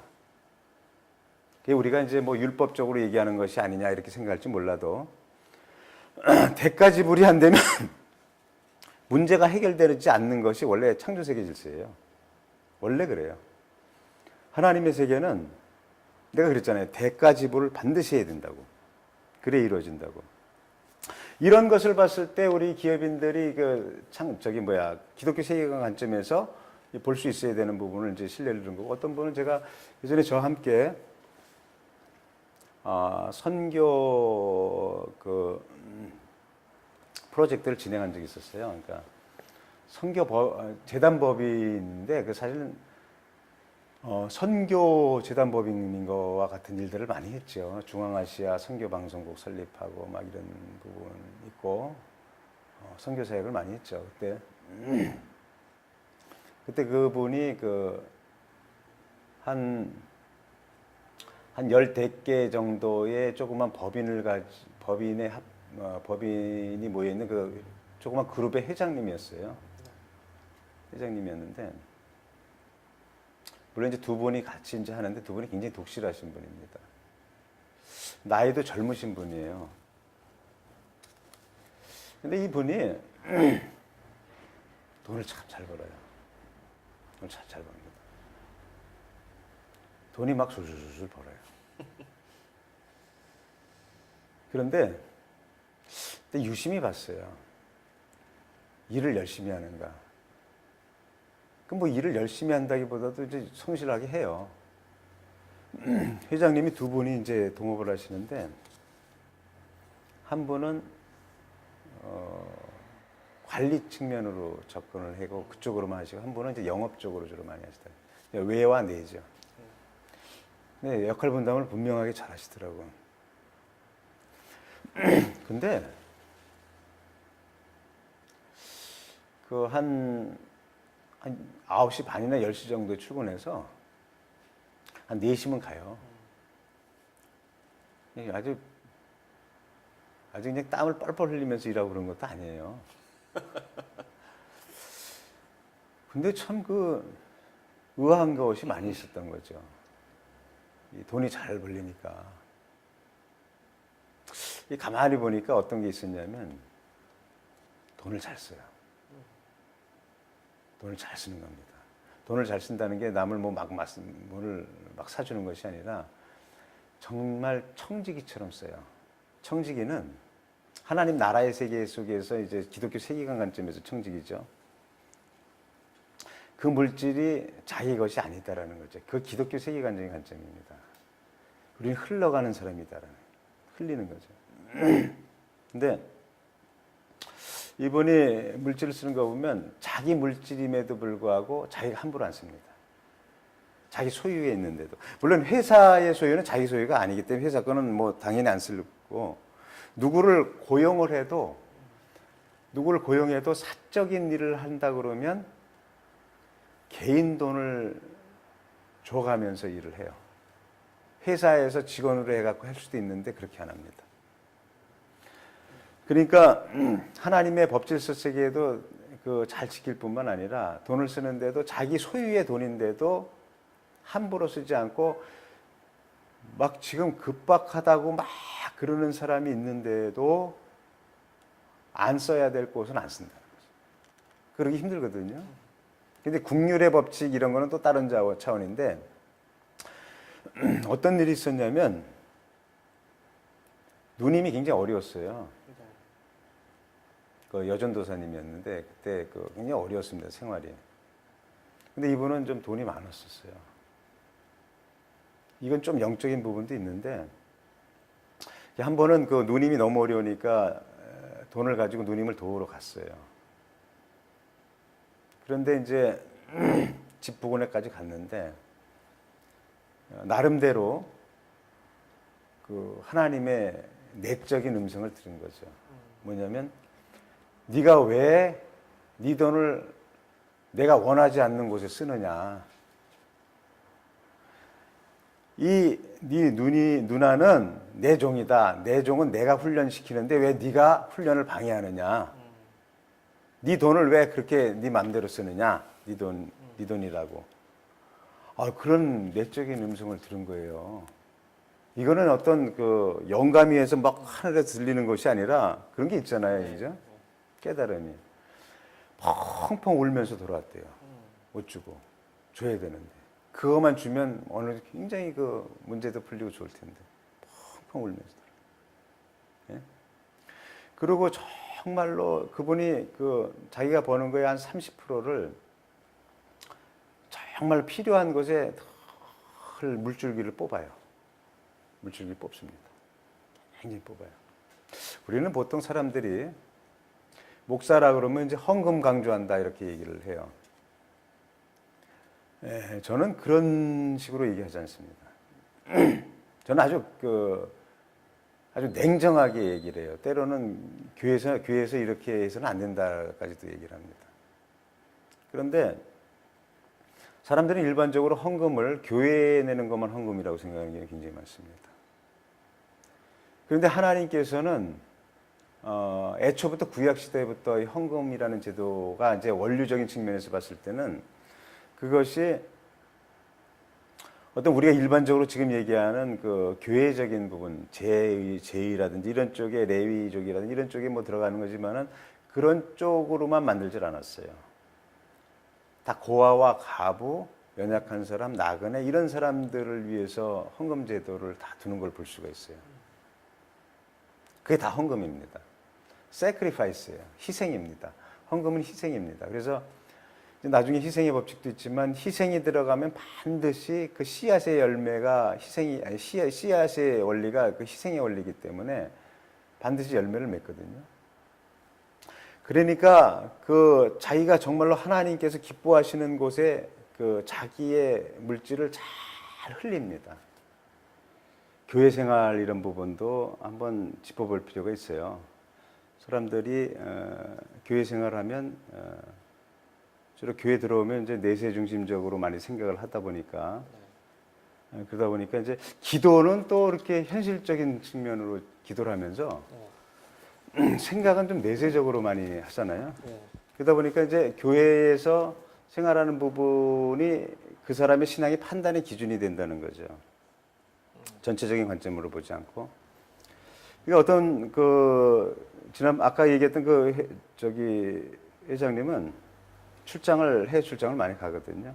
그게 우리가 이제 율법적으로 얘기하는 것이 아니냐 이렇게 생각할지 몰라도 대가 지불이 안 되면 문제가 해결되지 않는 것이 원래 창조세계 질서예요. 원래 그래요. 하나님의 세계는 내가 그랬잖아요. 대가 지불을 반드시 해야 된다고. 그래 이루어진다고. 이런 것을 봤을 때 우리 기업인들이 기독교 세계관 관점에서 볼 수 있어야 되는 부분을 이제 신뢰를 준 거고, 어떤 분은 제가 예전에 저와 함께 선교 프로젝트를 진행한 적이 있었어요. 그러니까 재단법인인데 그 사실은 선교 재단법인인 거와 같은 일들을 많이 했죠. 중앙아시아 선교방송국 설립하고 막 이런 부분 있고 선교 사역을 많이 했죠. 그때 그분이 한 10개 정도의 조그만 법인이 모여있는 그 조그만 그룹의 회장님이었어요. 회장님이었는데, 물론 이제 두 분이 같이 이제 하는데 두 분이 굉장히 독실하신 분입니다. 나이도 젊으신 분이에요. 근데 이분이 돈을 참 잘 벌어요. 돈을 참 잘 벌습니다. 돈이 막 술술술 벌어요. 그런데 유심히 봤어요. 일을 열심히 하는가. 그럼 뭐 일을 열심히 한다기보다도 이제 성실하게 해요. 회장님이 두 분이 이제 동업을 하시는데, 한 분은 관리 측면으로 접근을 하고 그쪽으로만 하시고, 한 분은 이제 영업 쪽으로 주로 많이 하시더라고요. 외와 내죠. 네, 역할 분담을 분명하게 잘 하시더라고요. 근데 한 9시 반이나 10시 정도에 출근해서 한 4시면 가요. 아주 그냥 땀을 뻘뻘 흘리면서 일하고 그런 것도 아니에요. 근데 참 의아한 것이 많이 있었던 거죠. 돈이 잘 벌리니까. 가만히 보니까 어떤 게 있었냐면, 돈을 잘 써요. 돈을 잘 쓰는 겁니다. 돈을 잘 쓴다는 게 남을 뭐를 막 사주는 것이 아니라 정말 청지기처럼 써요. 청지기는 하나님 나라의 세계 속에서 이제 기독교 세계관 관점에서 청지기죠. 그 물질이 자기 것이 아니다라는 거죠. 그 기독교 세계관적인 관점입니다. 우리는 흘러가는 사람이다라는, 흘리는 거죠. 근데 이분이 물질을 쓰는 거 보면 자기 물질임에도 불구하고 자기가 함부로 안 씁니다. 자기 소유에 있는데도. 물론 회사의 소유는 자기 소유가 아니기 때문에 회사 거는 뭐 당연히 안 쓰고, 누구를 고용해도 사적인 일을 한다 그러면 개인 돈을 줘가면서 일을 해요. 회사에서 직원으로 해갖고 할 수도 있는데 그렇게 안 합니다. 그러니까 하나님의 법질서 세계에도 잘 지킬 뿐만 아니라 돈을 쓰는데도 자기 소유의 돈인데도 함부로 쓰지 않고, 막 지금 급박하다고 막 그러는 사람이 있는데도 안 써야 될 곳은 안 쓴다는 거죠. 그러기 힘들거든요. 근데 국률의 법칙 이런 거는 또 다른 차원인데, 어떤 일이 있었냐면, 누님이 굉장히 어려웠어요. 여전도사님이었는데 그때 굉장히 어려웠습니다, 생활이. 근데 이분은 좀 돈이 많았었어요. 이건 좀 영적인 부분도 있는데, 한 번은 누님이 너무 어려우니까 돈을 가지고 누님을 도우러 갔어요. 그런데 이제 집 부근에까지 갔는데, 나름대로 하나님의 내적인 음성을 들은 거죠. 뭐냐면, 네가 왜 네 돈을 내가 원하지 않는 곳에 쓰느냐. 네 누나는 내 종이다. 내 종은 내가 훈련시키는데 왜 네가 훈련을 방해하느냐. 네 돈을 왜 그렇게 네 맘대로 쓰느냐. 네 돈이라고. 그런 내적인 음성을 들은 거예요. 이거는 어떤 영감위에서 막 하늘에서 들리는 것이 아니라 그런 게 있잖아요. 그죠? 깨달음이. 펑펑 울면서 돌아왔대요. 못 주고. 줘야 되는데. 그것만 주면 굉장히 문제도 풀리고 좋을 텐데. 펑펑 울면서 돌아왔대요. 예? 그리고 정말로 그분이 그 자기가 버는 거에 한 30%를 정말 필요한 것에 늘 물줄기를 뽑아요. 물줄기 뽑습니다. 굉장히 뽑아요. 우리는 보통 사람들이 목사라 그러면 이제 헌금 강조한다 이렇게 얘기를 해요. 저는 그런 식으로 얘기하지 않습니다. 저는 아주 냉정하게 얘기를 해요. 때로는 교회에서 이렇게 해서는 안 된다까지도 얘기를 합니다. 그런데 사람들은 일반적으로 헌금을 교회에 내는 것만 헌금이라고 생각하는 게 굉장히 많습니다. 그런데 하나님께서는 애초부터 구약 시대부터 이 헌금이라는 제도가 이제 원류적인 측면에서 봤을 때는 그것이 어떤 우리가 일반적으로 지금 얘기하는 그 교회적인 부분, 제의라든지 이런 쪽에 레위족이라든지 이런 쪽에 뭐 들어가는 거지만은 그런 쪽으로만 만들질 않았어요. 다 고아와 가부, 연약한 사람, 나그네 이런 사람들을 위해서 헌금 제도를 다 두는 걸 볼 수가 있어요. 그게 다 헌금입니다. sacrifice예요. 희생입니다. 헌금은 희생입니다. 그래서 나중에 희생의 법칙도 있지만 희생이 들어가면 반드시 그 씨앗의 열매가 씨앗의 원리가 그 희생의 원리이기 때문에 반드시 열매를 맺거든요. 그러니까 그 자기가 정말로 하나님께서 기뻐하시는 곳에 그 자기의 물질을 잘 흘립니다. 교회 생활 이런 부분도 한번 짚어볼 필요가 있어요. 사람들이 교회 생활하면 주로 교회 들어오면 이제 내세 중심적으로 많이 생각을 하다 보니까 그러다 보니까 이제 기도는 또 이렇게 현실적인 측면으로 기도를 하면서 생각은 좀 내세적으로 많이 하잖아요. 그러다 보니까 이제 교회에서 생활하는 부분이 그 사람의 신앙의 판단의 기준이 된다는 거죠. 전체적인 관점으로 보지 않고. 그러니까 어떤 아까 얘기했던 회장님은 해외 출장을 많이 가거든요.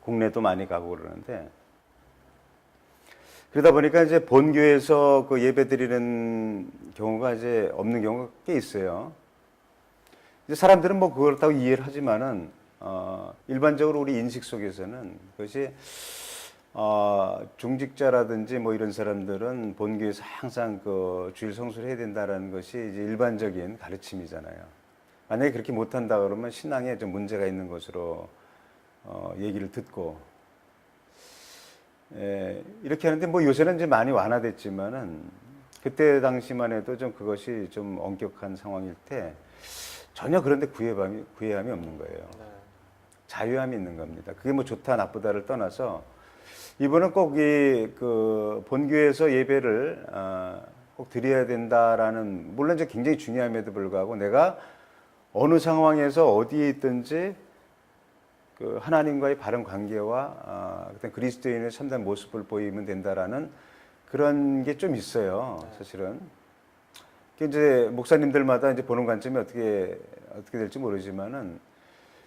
국내도 많이 가고 그러는데 그러다 보니까 이제 본교에서 그 예배 드리는 경우가 이제 없는 경우가 꽤 있어요. 이제 사람들은 뭐 그렇다고 이해를 하지만은, 일반적으로 우리 인식 속에서는 그것이, 중직자라든지 뭐 이런 사람들은 본교에서 항상 그 주일 성수를 해야 된다라는 것이 이제 일반적인 가르침이잖아요. 만약에 그렇게 못한다 그러면 신앙에 좀 문제가 있는 것으로, 얘기를 듣고, 이렇게 하는데 뭐 요새는 이제 많이 완화됐지만은 그때 당시만 해도 좀 그것이 좀 엄격한 상황일 때 전혀 그런데 구애함이 없는 거예요. 자유함이 있는 겁니다. 그게 뭐 좋다 나쁘다를 떠나서 이분은 꼭 그 본교에서 예배를 꼭 드려야 된다라는, 물론 이제 굉장히 중요함에도 불구하고 내가 어느 상황에서 어디에 있든지 그 하나님과의 바른 관계와 그때 그리스도인의 참된 모습을 보이면 된다라는 그런 게 좀 있어요. 사실은. 이제 목사님들마다 이제 보는 관점이 어떻게 될지 모르지만은,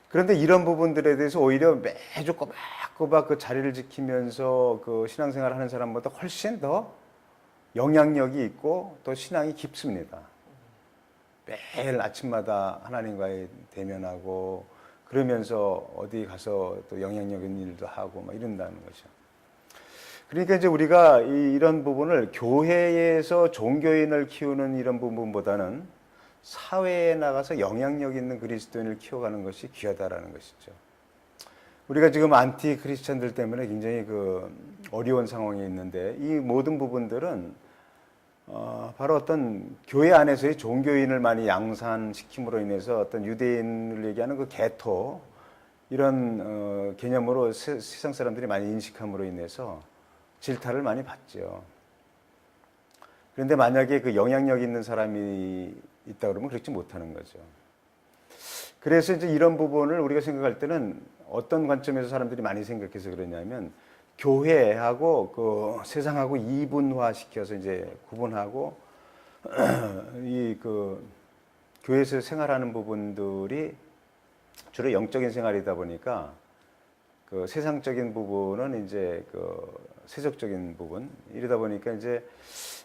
그런데 이런 부분들에 대해서 오히려 매주 꼬박꼬박 그 자리를 지키면서 그 신앙생활을 하는 사람보다 훨씬 더 영향력이 있고 또 신앙이 깊습니다. 매일 아침마다 하나님과의 대면하고 그러면서 어디 가서 또 영향력 있는 일도 하고 막 이런다는 거죠. 그러니까 이제 우리가 이런 부분을 교회에서 종교인을 키우는 이런 부분보다는 사회에 나가서 영향력 있는 그리스도인을 키워가는 것이 귀하다라는 것이죠. 우리가 지금 안티 크리스찬들 때문에 굉장히 그 어려운 상황에 있는데 이 모든 부분들은 바로 어떤 교회 안에서의 종교인을 많이 양산시킴으로 인해서 어떤 유대인을 얘기하는 그 개토 이런 개념으로 세상 사람들이 많이 인식함으로 인해서 질타를 많이 받죠. 그런데 만약에 그 영향력 있는 사람이 있다 그러면 그렇지 못하는 거죠. 그래서 이제 이런 부분을 우리가 생각할 때는 어떤 관점에서 사람들이 많이 생각해서 그러냐면 교회하고 그 세상하고 이분화 시켜서 이제 구분하고 이 그 교회에서 생활하는 부분들이 주로 영적인 생활이다 보니까 그 세상적인 부분은 이제 그 세속적인 부분 이러다 보니까 이제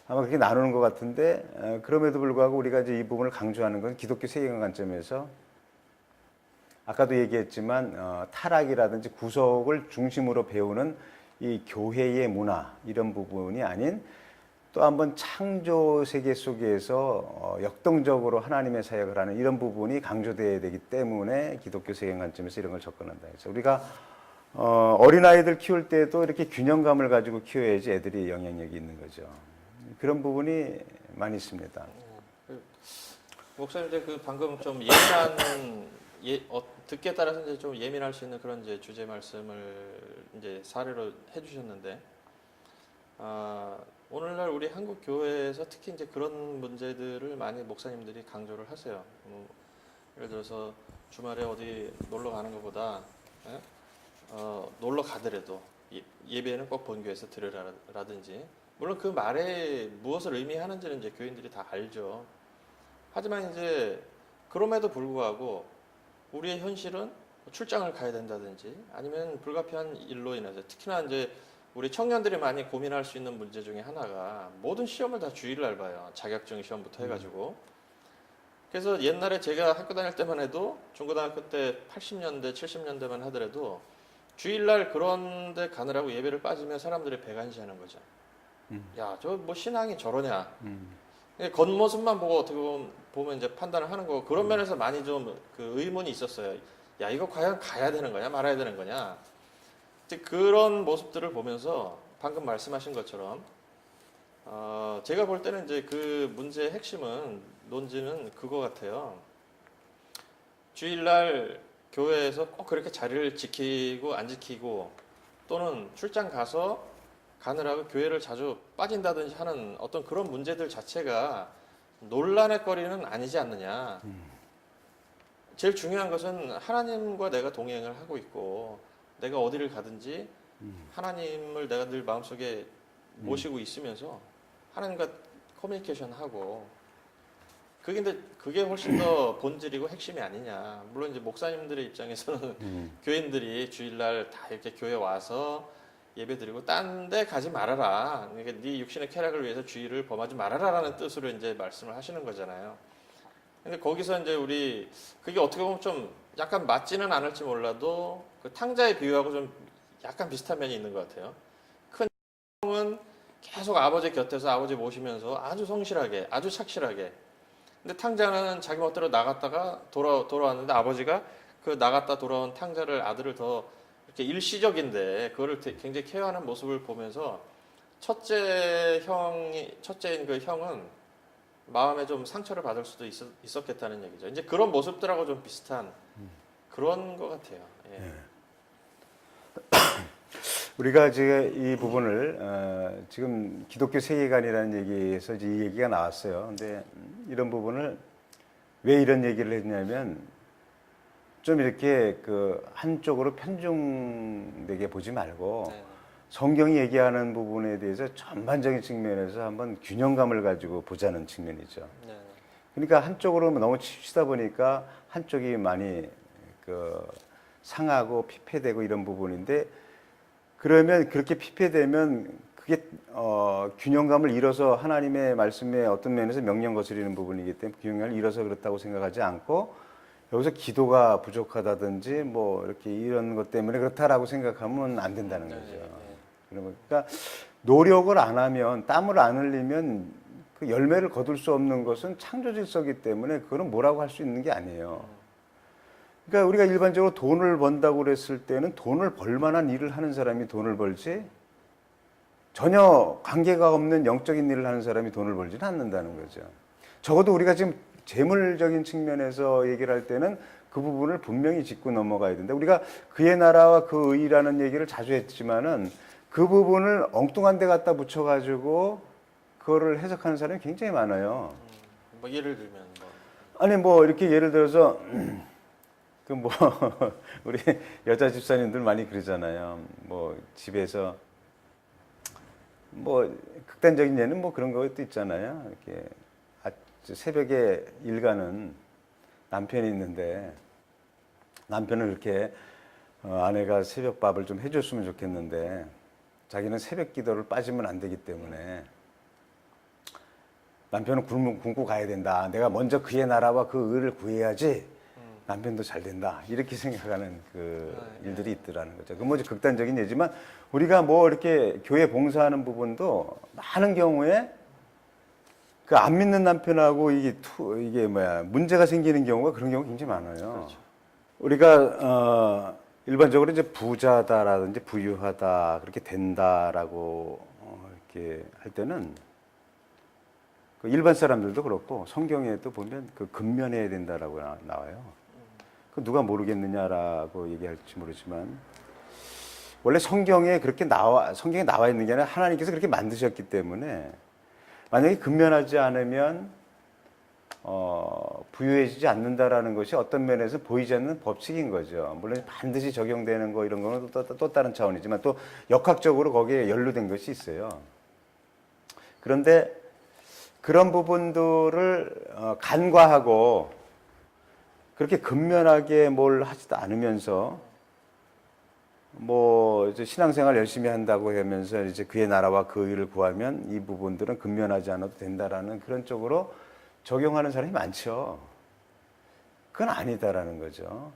아마 그렇게 나누는 것 같은데 그럼에도 불구하고 우리가 이제 이 부분을 강조하는 건 기독교 세계관 관점에서 아까도 얘기했지만 타락이라든지 구속을 중심으로 배우는 이 교회의 문화 이런 부분이 아닌 또 한번 창조 세계 속에서 역동적으로 하나님의 사역을 하는 이런 부분이 강조되어야 되기 때문에 기독교 세계관 관점에서 이런 걸 접근한다. 그래서 우리가 어린아이들 키울 때도 이렇게 균형감을 가지고 키워야지 애들이 영향력이 있는 거죠. 그런 부분이 많이 있습니다. 목사님 이제 그 방금 좀 예민한 듣기에 따라서 이제 좀 예민할 수 있는 그런 이제 주제 말씀을 이제 사례로 해주셨는데, 오늘날 우리 한국 교회에서 특히 이제 그런 문제들을 많이 목사님들이 강조를 하세요. 예를 들어서 주말에 어디 놀러 가는 것보다 놀러 가더라도 예배는 꼭 본교에서 들으라든지, 물론 그 말에 무엇을 의미하는지는 이제 교인들이 다 알죠. 하지만 이제 그럼에도 불구하고 우리의 현실은 출장을 가야 된다든지 아니면 불가피한 일로 인해서, 특히나 이제 우리 청년들이 많이 고민할 수 있는 문제 중에 하나가 모든 시험을 다 주일날 봐요. 자격증 시험부터 해가지고. 그래서 옛날에 제가 학교 다닐 때만 해도 중고등학교 때 80년대, 70년대만 하더라도 주일날 그런 데 가느라고 예배를 빠지면 사람들이 배관시하는 거죠. 야, 저 뭐 신앙이 저러냐. 겉모습만 보고 어떻게 보면 이제 판단을 하는 거고, 그런 면에서 많이 좀 그 의문이 있었어요. 야, 이거 과연 가야 되는 거냐, 말아야 되는 거냐. 이제 그런 모습들을 보면서 방금 말씀하신 것처럼 제가 볼 때는 이제 그 문제의 핵심은, 논지는 그거 같아요. 주일날 교회에서 꼭 그렇게 자리를 지키고 안 지키고, 또는 출장 가느라고 교회를 자주 빠진다든지 하는 어떤 그런 문제들 자체가 논란의 거리는 아니지 않느냐. 제일 중요한 것은 하나님과 내가 동행을 하고 있고, 내가 어디를 가든지 하나님을 내가 늘 마음속에 모시고 있으면서 하나님과 커뮤니케이션하고, 그게 훨씬 더 본질이고 핵심이 아니냐. 물론 이제 목사님들의 입장에서는 교인들이 주일날 다 이렇게 교회 와서 예배드리고 딴 데 가지 말아라. 그러니까 네 육신의 쾌락을 위해서 주의를 범하지 말아라라는 뜻으로 이제 말씀을 하시는 거잖아요. 근데 거기서 이제 그게 어떻게 보면 좀 약간 맞지는 않을지 몰라도 그 탕자의 비유하고 좀 약간 비슷한 면이 있는 것 같아요. 큰 형은 계속 아버지 곁에서 아버지 모시면서 아주 성실하게, 아주 착실하게. 근데 탕자는 자기 멋대로 나갔다가 돌아왔는데 아버지가 그 나갔다 돌아온 아들을 더 이렇게 일시적인데 그거를 굉장히 케어하는 모습을 보면서 첫째인 그 형은 마음에 좀 상처를 받을 수도 있었겠다는 얘기죠. 이제 그런 모습들하고 좀 비슷한 그런 것 같아요. 예. 네. 우리가 지금 이 부분을 지금 기독교 세계관이라는 얘기에서 이제 이 얘기가 나왔어요. 근데 이런 부분을 왜 이런 얘기를 했냐면 좀 이렇게 그 한쪽으로 편중되게 보지 말고 네. 성경이 얘기하는 부분에 대해서 전반적인 측면에서 한번 균형감을 가지고 보자는 측면이죠. 네. 그러니까 한쪽으로 너무 치우치다 보니까 한쪽이 많이 그 상하고 피폐되고 이런 부분인데, 그러면 그렇게 피폐되면 그게 균형감을 잃어서 하나님의 말씀에 어떤 면에서 명령 거스리는 부분이기 때문에 균형감을 잃어서 그렇다고 생각하지 않고, 여기서 기도가 부족하다든지 뭐 이렇게 이런 것 때문에 그렇다라고 생각하면 안 된다는 거죠. 그러니까 노력을 안 하면, 땀을 안 흘리면 그 열매를 거둘 수 없는 것은 창조 질서이기 때문에 그거는 뭐라고 할 수 있는 게 아니에요. 그러니까 우리가 일반적으로 돈을 번다고 그랬을 때는 돈을 벌 만한 일을 하는 사람이 돈을 벌지, 전혀 관계가 없는 영적인 일을 하는 사람이 돈을 벌지는 않는다는 거죠. 적어도 우리가 지금 재물적인 측면에서 얘기를 할 때는 그 부분을 분명히 짚고 넘어가야 된다. 우리가 그의 나라와 그 의라는 얘기를 자주 했지만은 그 부분을 엉뚱한 데 갖다 붙여가지고 그거를 해석하는 사람이 굉장히 많아요. 뭐 예를 들면 뭐. 아니 뭐 이렇게 예를 들어서 그 뭐 우리 여자 집사님들 많이 그러잖아요. 뭐 집에서 뭐 극단적인 예는 뭐 그런 것도 있잖아요. 이렇게 새벽에 일 가는 남편이 있는데 남편은 그렇게 아내가 새벽밥을 좀 해줬으면 좋겠는데 자기는 새벽 기도를 빠지면 안 되기 때문에 남편은 굶고 가야 된다. 내가 먼저 그의 나라와 그 의를 구해야지 남편도 잘 된다. 이렇게 생각하는 그 일들이 있더라는 거죠. 그건 뭐 극단적인 예지만 우리가 뭐 이렇게 교회 봉사하는 부분도 많은 경우에 그 안 믿는 남편하고 이게 뭐야 문제가 생기는 경우가 그런 경우가 굉장히 많아요. 그렇죠. 우리가 일반적으로 이제 부자다라든지 부유하다 그렇게 된다라고 이렇게 할 때는 그 일반 사람들도 그렇고 성경에도 보면 그 근면해야 된다라고 나와요. 그 누가 모르겠느냐라고 얘기할지 모르지만 원래 성경에 나와 있는 게 아니라 하나님께서 그렇게 만드셨기 때문에 만약에 근면하지 않으면 부유해지지 않는다라는 것이 어떤 면에서 보이지 않는 법칙인 거죠. 물론 반드시 적용되는 거 이런 거는 또 다른 차원이지만 또 역학적으로 거기에 연루된 것이 있어요. 그런데 그런 부분들을 간과하고 그렇게 근면하게 뭘 하지도 않으면서 뭐 이제 신앙생활 열심히 한다고 하면서 이제 그의 나라와 그 의를 구하면 이 부분들은 근면하지 않아도 된다라는 그런 쪽으로 적용하는 사람이 많죠. 그건 아니다라는 거죠.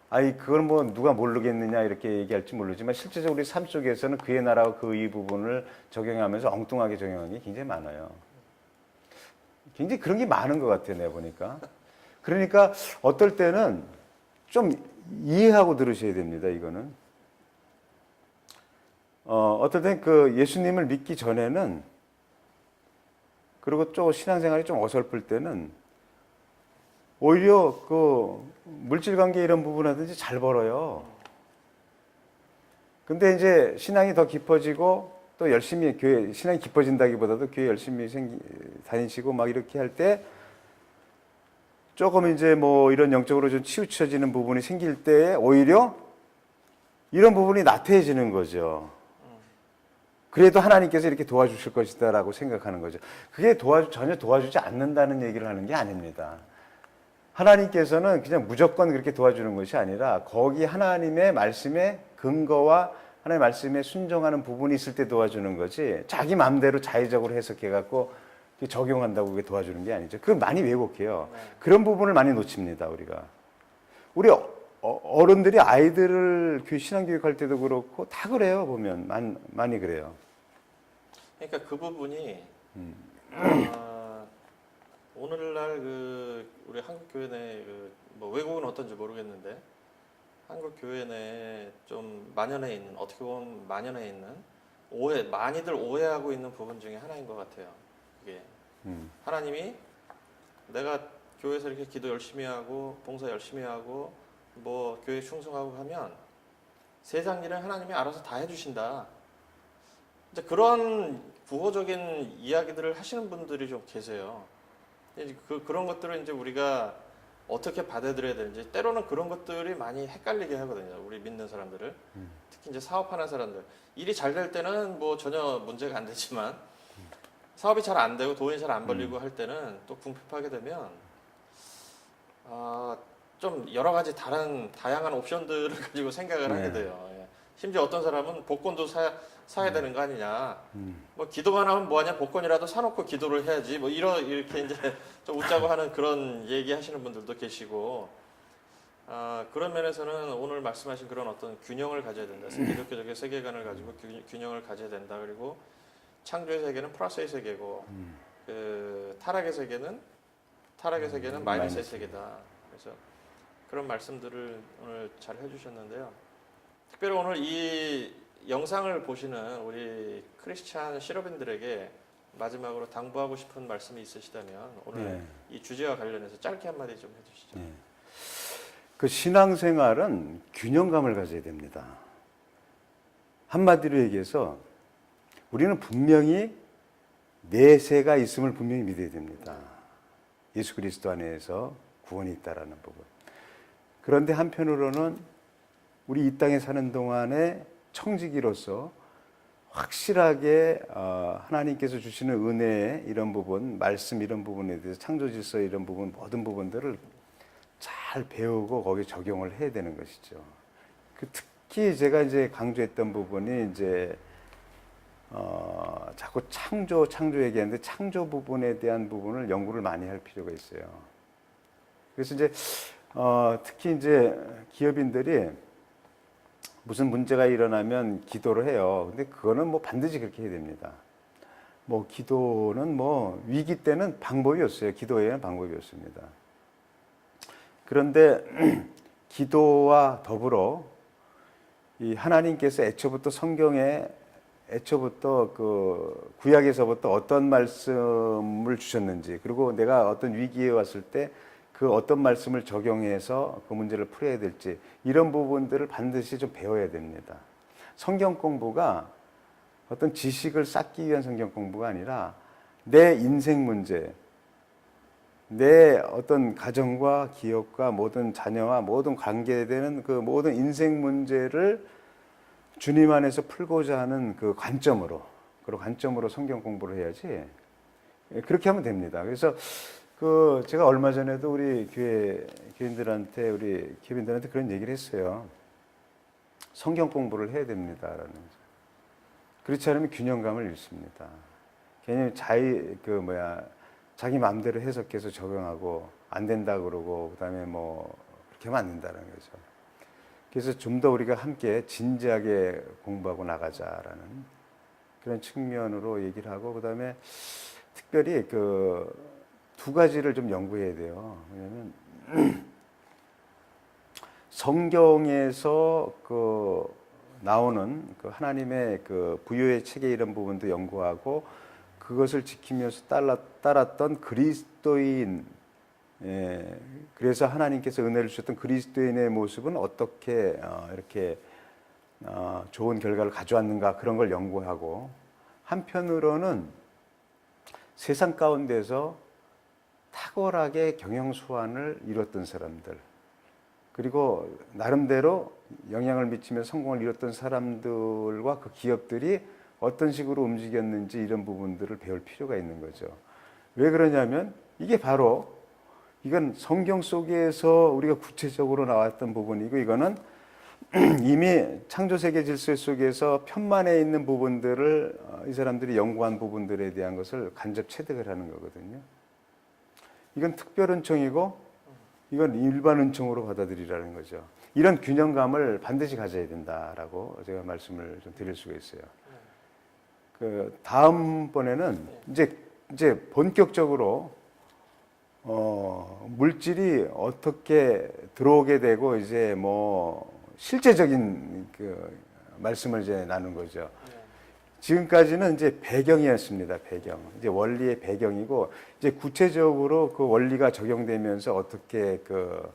그걸 뭐 누가 모르겠느냐 이렇게 얘기할지 모르지만 실제적으로 우리 삶 속에서는 그의 나라와 그 의 부분을 적용하면서 엉뚱하게 적용하는 게 굉장히 많아요. 굉장히 그런 게 많은 것 같아요, 내가 보니까. 그러니까 어떨 때는 좀 이해하고 들으셔야 됩니다, 이거는. 어떨 땐 그 예수님을 믿기 전에는 그리고 좀 신앙생활이 좀 어설플 때는 오히려 그 물질 관계 이런 부분하든지 잘 벌어요. 근데 이제 신앙이 더 깊어지고 또 열심히 신앙이 깊어진다기보다도 교회 열심히 다니시고 막 이렇게 할 때 조금 이제 뭐 이런 영적으로 좀 치우쳐지는 부분이 생길 때 오히려 이런 부분이 나태해지는 거죠. 그래도 하나님께서 이렇게 도와주실 것이다라고 생각하는 거죠. 그게 전혀 도와주지 않는다는 얘기를 하는 게 아닙니다. 하나님께서는 그냥 무조건 그렇게 도와주는 것이 아니라 거기 하나님의 말씀의 근거와 하나님의 말씀에 순종하는 부분이 있을 때 도와주는 거지 자기 마음대로 자의적으로 해석해갖고 적용한다고 그게 도와주는 게 아니죠. 그건 많이 왜곡해요. 그런 부분을 많이 놓칩니다, 우리가. 우리 어른들이 아이들을 신앙교육할 때도 그렇고 다 그래요, 보면. 많이 그래요. 그러니까 그 부분이 오늘날 우리 한국 교회 내 뭐 외국은 어떤지 모르겠는데 한국 교회 내에 좀 만연해 있는 어떻게 보면 만연해 있는 많이들 오해하고 있는 부분 중에 하나인 것 같아요. 이게 하나님이 내가 교회에서 이렇게 기도 열심히 하고 봉사 열심히 하고 뭐 교회 충성하고 하면 세상 일은 하나님이 알아서 다 해주신다. 이제 그런 부호적인 이야기들을 하시는 분들이 좀 계세요. 그런 것들을 이제 우리가 어떻게 받아들여야 되는지 때로는 그런 것들이 많이 헷갈리게 하거든요. 우리 믿는 사람들을. 특히 이제 사업하는 사람들. 일이 잘 될 때는 뭐 전혀 문제가 안 되지만 사업이 잘 안 되고 돈이 잘 안 벌리고 할 때는 또 궁핍하게 되면 좀 여러 가지 다양한 옵션들을 가지고 생각을 하게 돼요. 예. 심지어 어떤 사람은 복권도 사야 되는 거 아니냐. 뭐 기도만 하면 뭐하냐. 복권이라도 사놓고 기도를 해야지. 뭐 이렇게 이제 좀 웃자고 하는 그런 얘기 하시는 분들도 계시고. 그런 면에서는 오늘 말씀하신 그런 어떤 균형을 가져야 된다. 기독교적인 세계관을 가지고 균형을 가져야 된다. 그리고 창조의 세계는 플러스의 세계고, 타락의 세계는 마이너스의 세계다. 그래서 그런 말씀들을 오늘 잘 해주셨는데요. 특별히 오늘 이 영상을 보시는 우리 크리스찬 실업인들에게 마지막으로 당부하고 싶은 말씀이 있으시다면 오늘 이 주제와 관련해서 짧게 한마디 좀 해주시죠. 그 신앙생활은 균형감을 가져야 됩니다. 한마디로 얘기해서 우리는 분명히 내세가 있음을 분명히 믿어야 됩니다. 예수 그리스도 안에서 구원이 있다라는 부분. 그런데 한편으로는 우리 이 땅에 사는 동안에 청지기로서 확실하게 하나님께서 주시는 은혜의 이런 부분, 말씀 이런 부분에 대해서 창조 질서 이런 부분, 모든 부분들을 잘 배우고 거기에 적용을 해야 되는 것이죠. 특히 제가 이제 강조했던 부분이 이제 자꾸 창조 얘기하는데 창조 부분에 대한 부분을 연구를 많이 할 필요가 있어요. 그래서 이제 특히 이제 기업인들이 무슨 문제가 일어나면 기도를 해요. 근데 그거는 뭐 반드시 그렇게 해야 됩니다. 뭐 기도는 뭐 위기 때는 방법이었어요. 기도에는 방법이었습니다. 그런데 기도와 더불어 이 하나님께서 애초부터 그 구약에서부터 어떤 말씀을 주셨는지, 그리고 내가 어떤 위기에 왔을 때 그 어떤 말씀을 적용해서 그 문제를 풀어야 될지, 이런 부분들을 반드시 좀 배워야 됩니다. 성경 공부가 어떤 지식을 쌓기 위한 성경 공부가 아니라 내 인생 문제, 내 어떤 가정과 기업과 모든 자녀와 모든 관계되는 그 모든 인생 문제를 주님 안에서 풀고자 하는 그 관점으로 성경 공부를 해야지. 그렇게 하면 됩니다. 그래서 그 제가 얼마 전에도 우리 교인들한테, 우리 기업인들한테 그런 얘기를 했어요. 성경 공부를 해야 됩니다라는 거죠. 그렇지 않으면 균형감을 잃습니다. 괜히 자기 마음대로 해석해서 적용하고 안 된다 그러고 그다음에 뭐 그렇게 하면 안 된다는 거죠. 그래서 좀 더 우리가 함께 진지하게 공부하고 나가자라는 그런 측면으로 얘기를 하고, 그다음에 특별히 그 두 가지를 좀 연구해야 돼요. 왜냐하면 성경에서 그 나오는 그 하나님의 그 부여의 체계 이런 부분도 연구하고, 그것을 지키면서 따랐던 그리스도인, 그래서 하나님께서 은혜를 주셨던 그리스도인의 모습은 어떻게 이렇게 좋은 결과를 가져왔는가, 그런 걸 연구하고, 한편으로는 세상 가운데서 탁월하게 경영수완을 이뤘던 사람들, 그리고 나름대로 영향을 미치며 성공을 이뤘던 사람들과 그 기업들이 어떤 식으로 움직였는지, 이런 부분들을 배울 필요가 있는 거죠. 왜 그러냐면 이건 성경 속에서 우리가 구체적으로 나왔던 부분이고, 이거는 이미 창조세계 질서 속에서 편만에 있는 부분들을 이 사람들이 연구한 부분들에 대한 것을 간접 체득을 하는 거거든요. 이건 특별 은총이고 이건 일반 은총으로 받아들이라는 거죠. 이런 균형감을 반드시 가져야 된다라고 제가 말씀을 좀 드릴 수가 있어요. 그 다음번에는 이제 본격적으로 물질이 어떻게 들어오게 되고, 이제 뭐 실제적인 그 말씀을 이제 나눈 거죠. 지금까지는 이제 배경이었습니다. 이제 원리의 배경이고, 이제 구체적으로 그 원리가 적용되면서 어떻게 그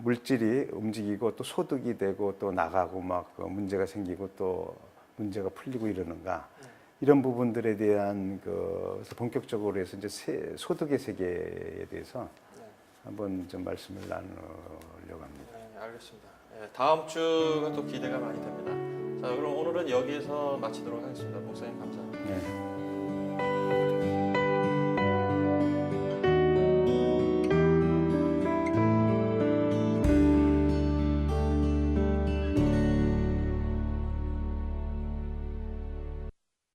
물질이 움직이고 또 소득이 되고 또 나가고 막 그 문제가 생기고 또 문제가 풀리고 이러는가, 이런 부분들에 대한 그래서 본격적으로 해서 이제 소득의 세계에 대해서 한번 좀 말씀을 나누려고 합니다. 네, 알겠습니다. 네, 다음 주가 또 기대가 많이 됩니다. 자, 그럼 오늘은 여기에서 마치도록 하겠습니다. 목사님 감사합니다. 네.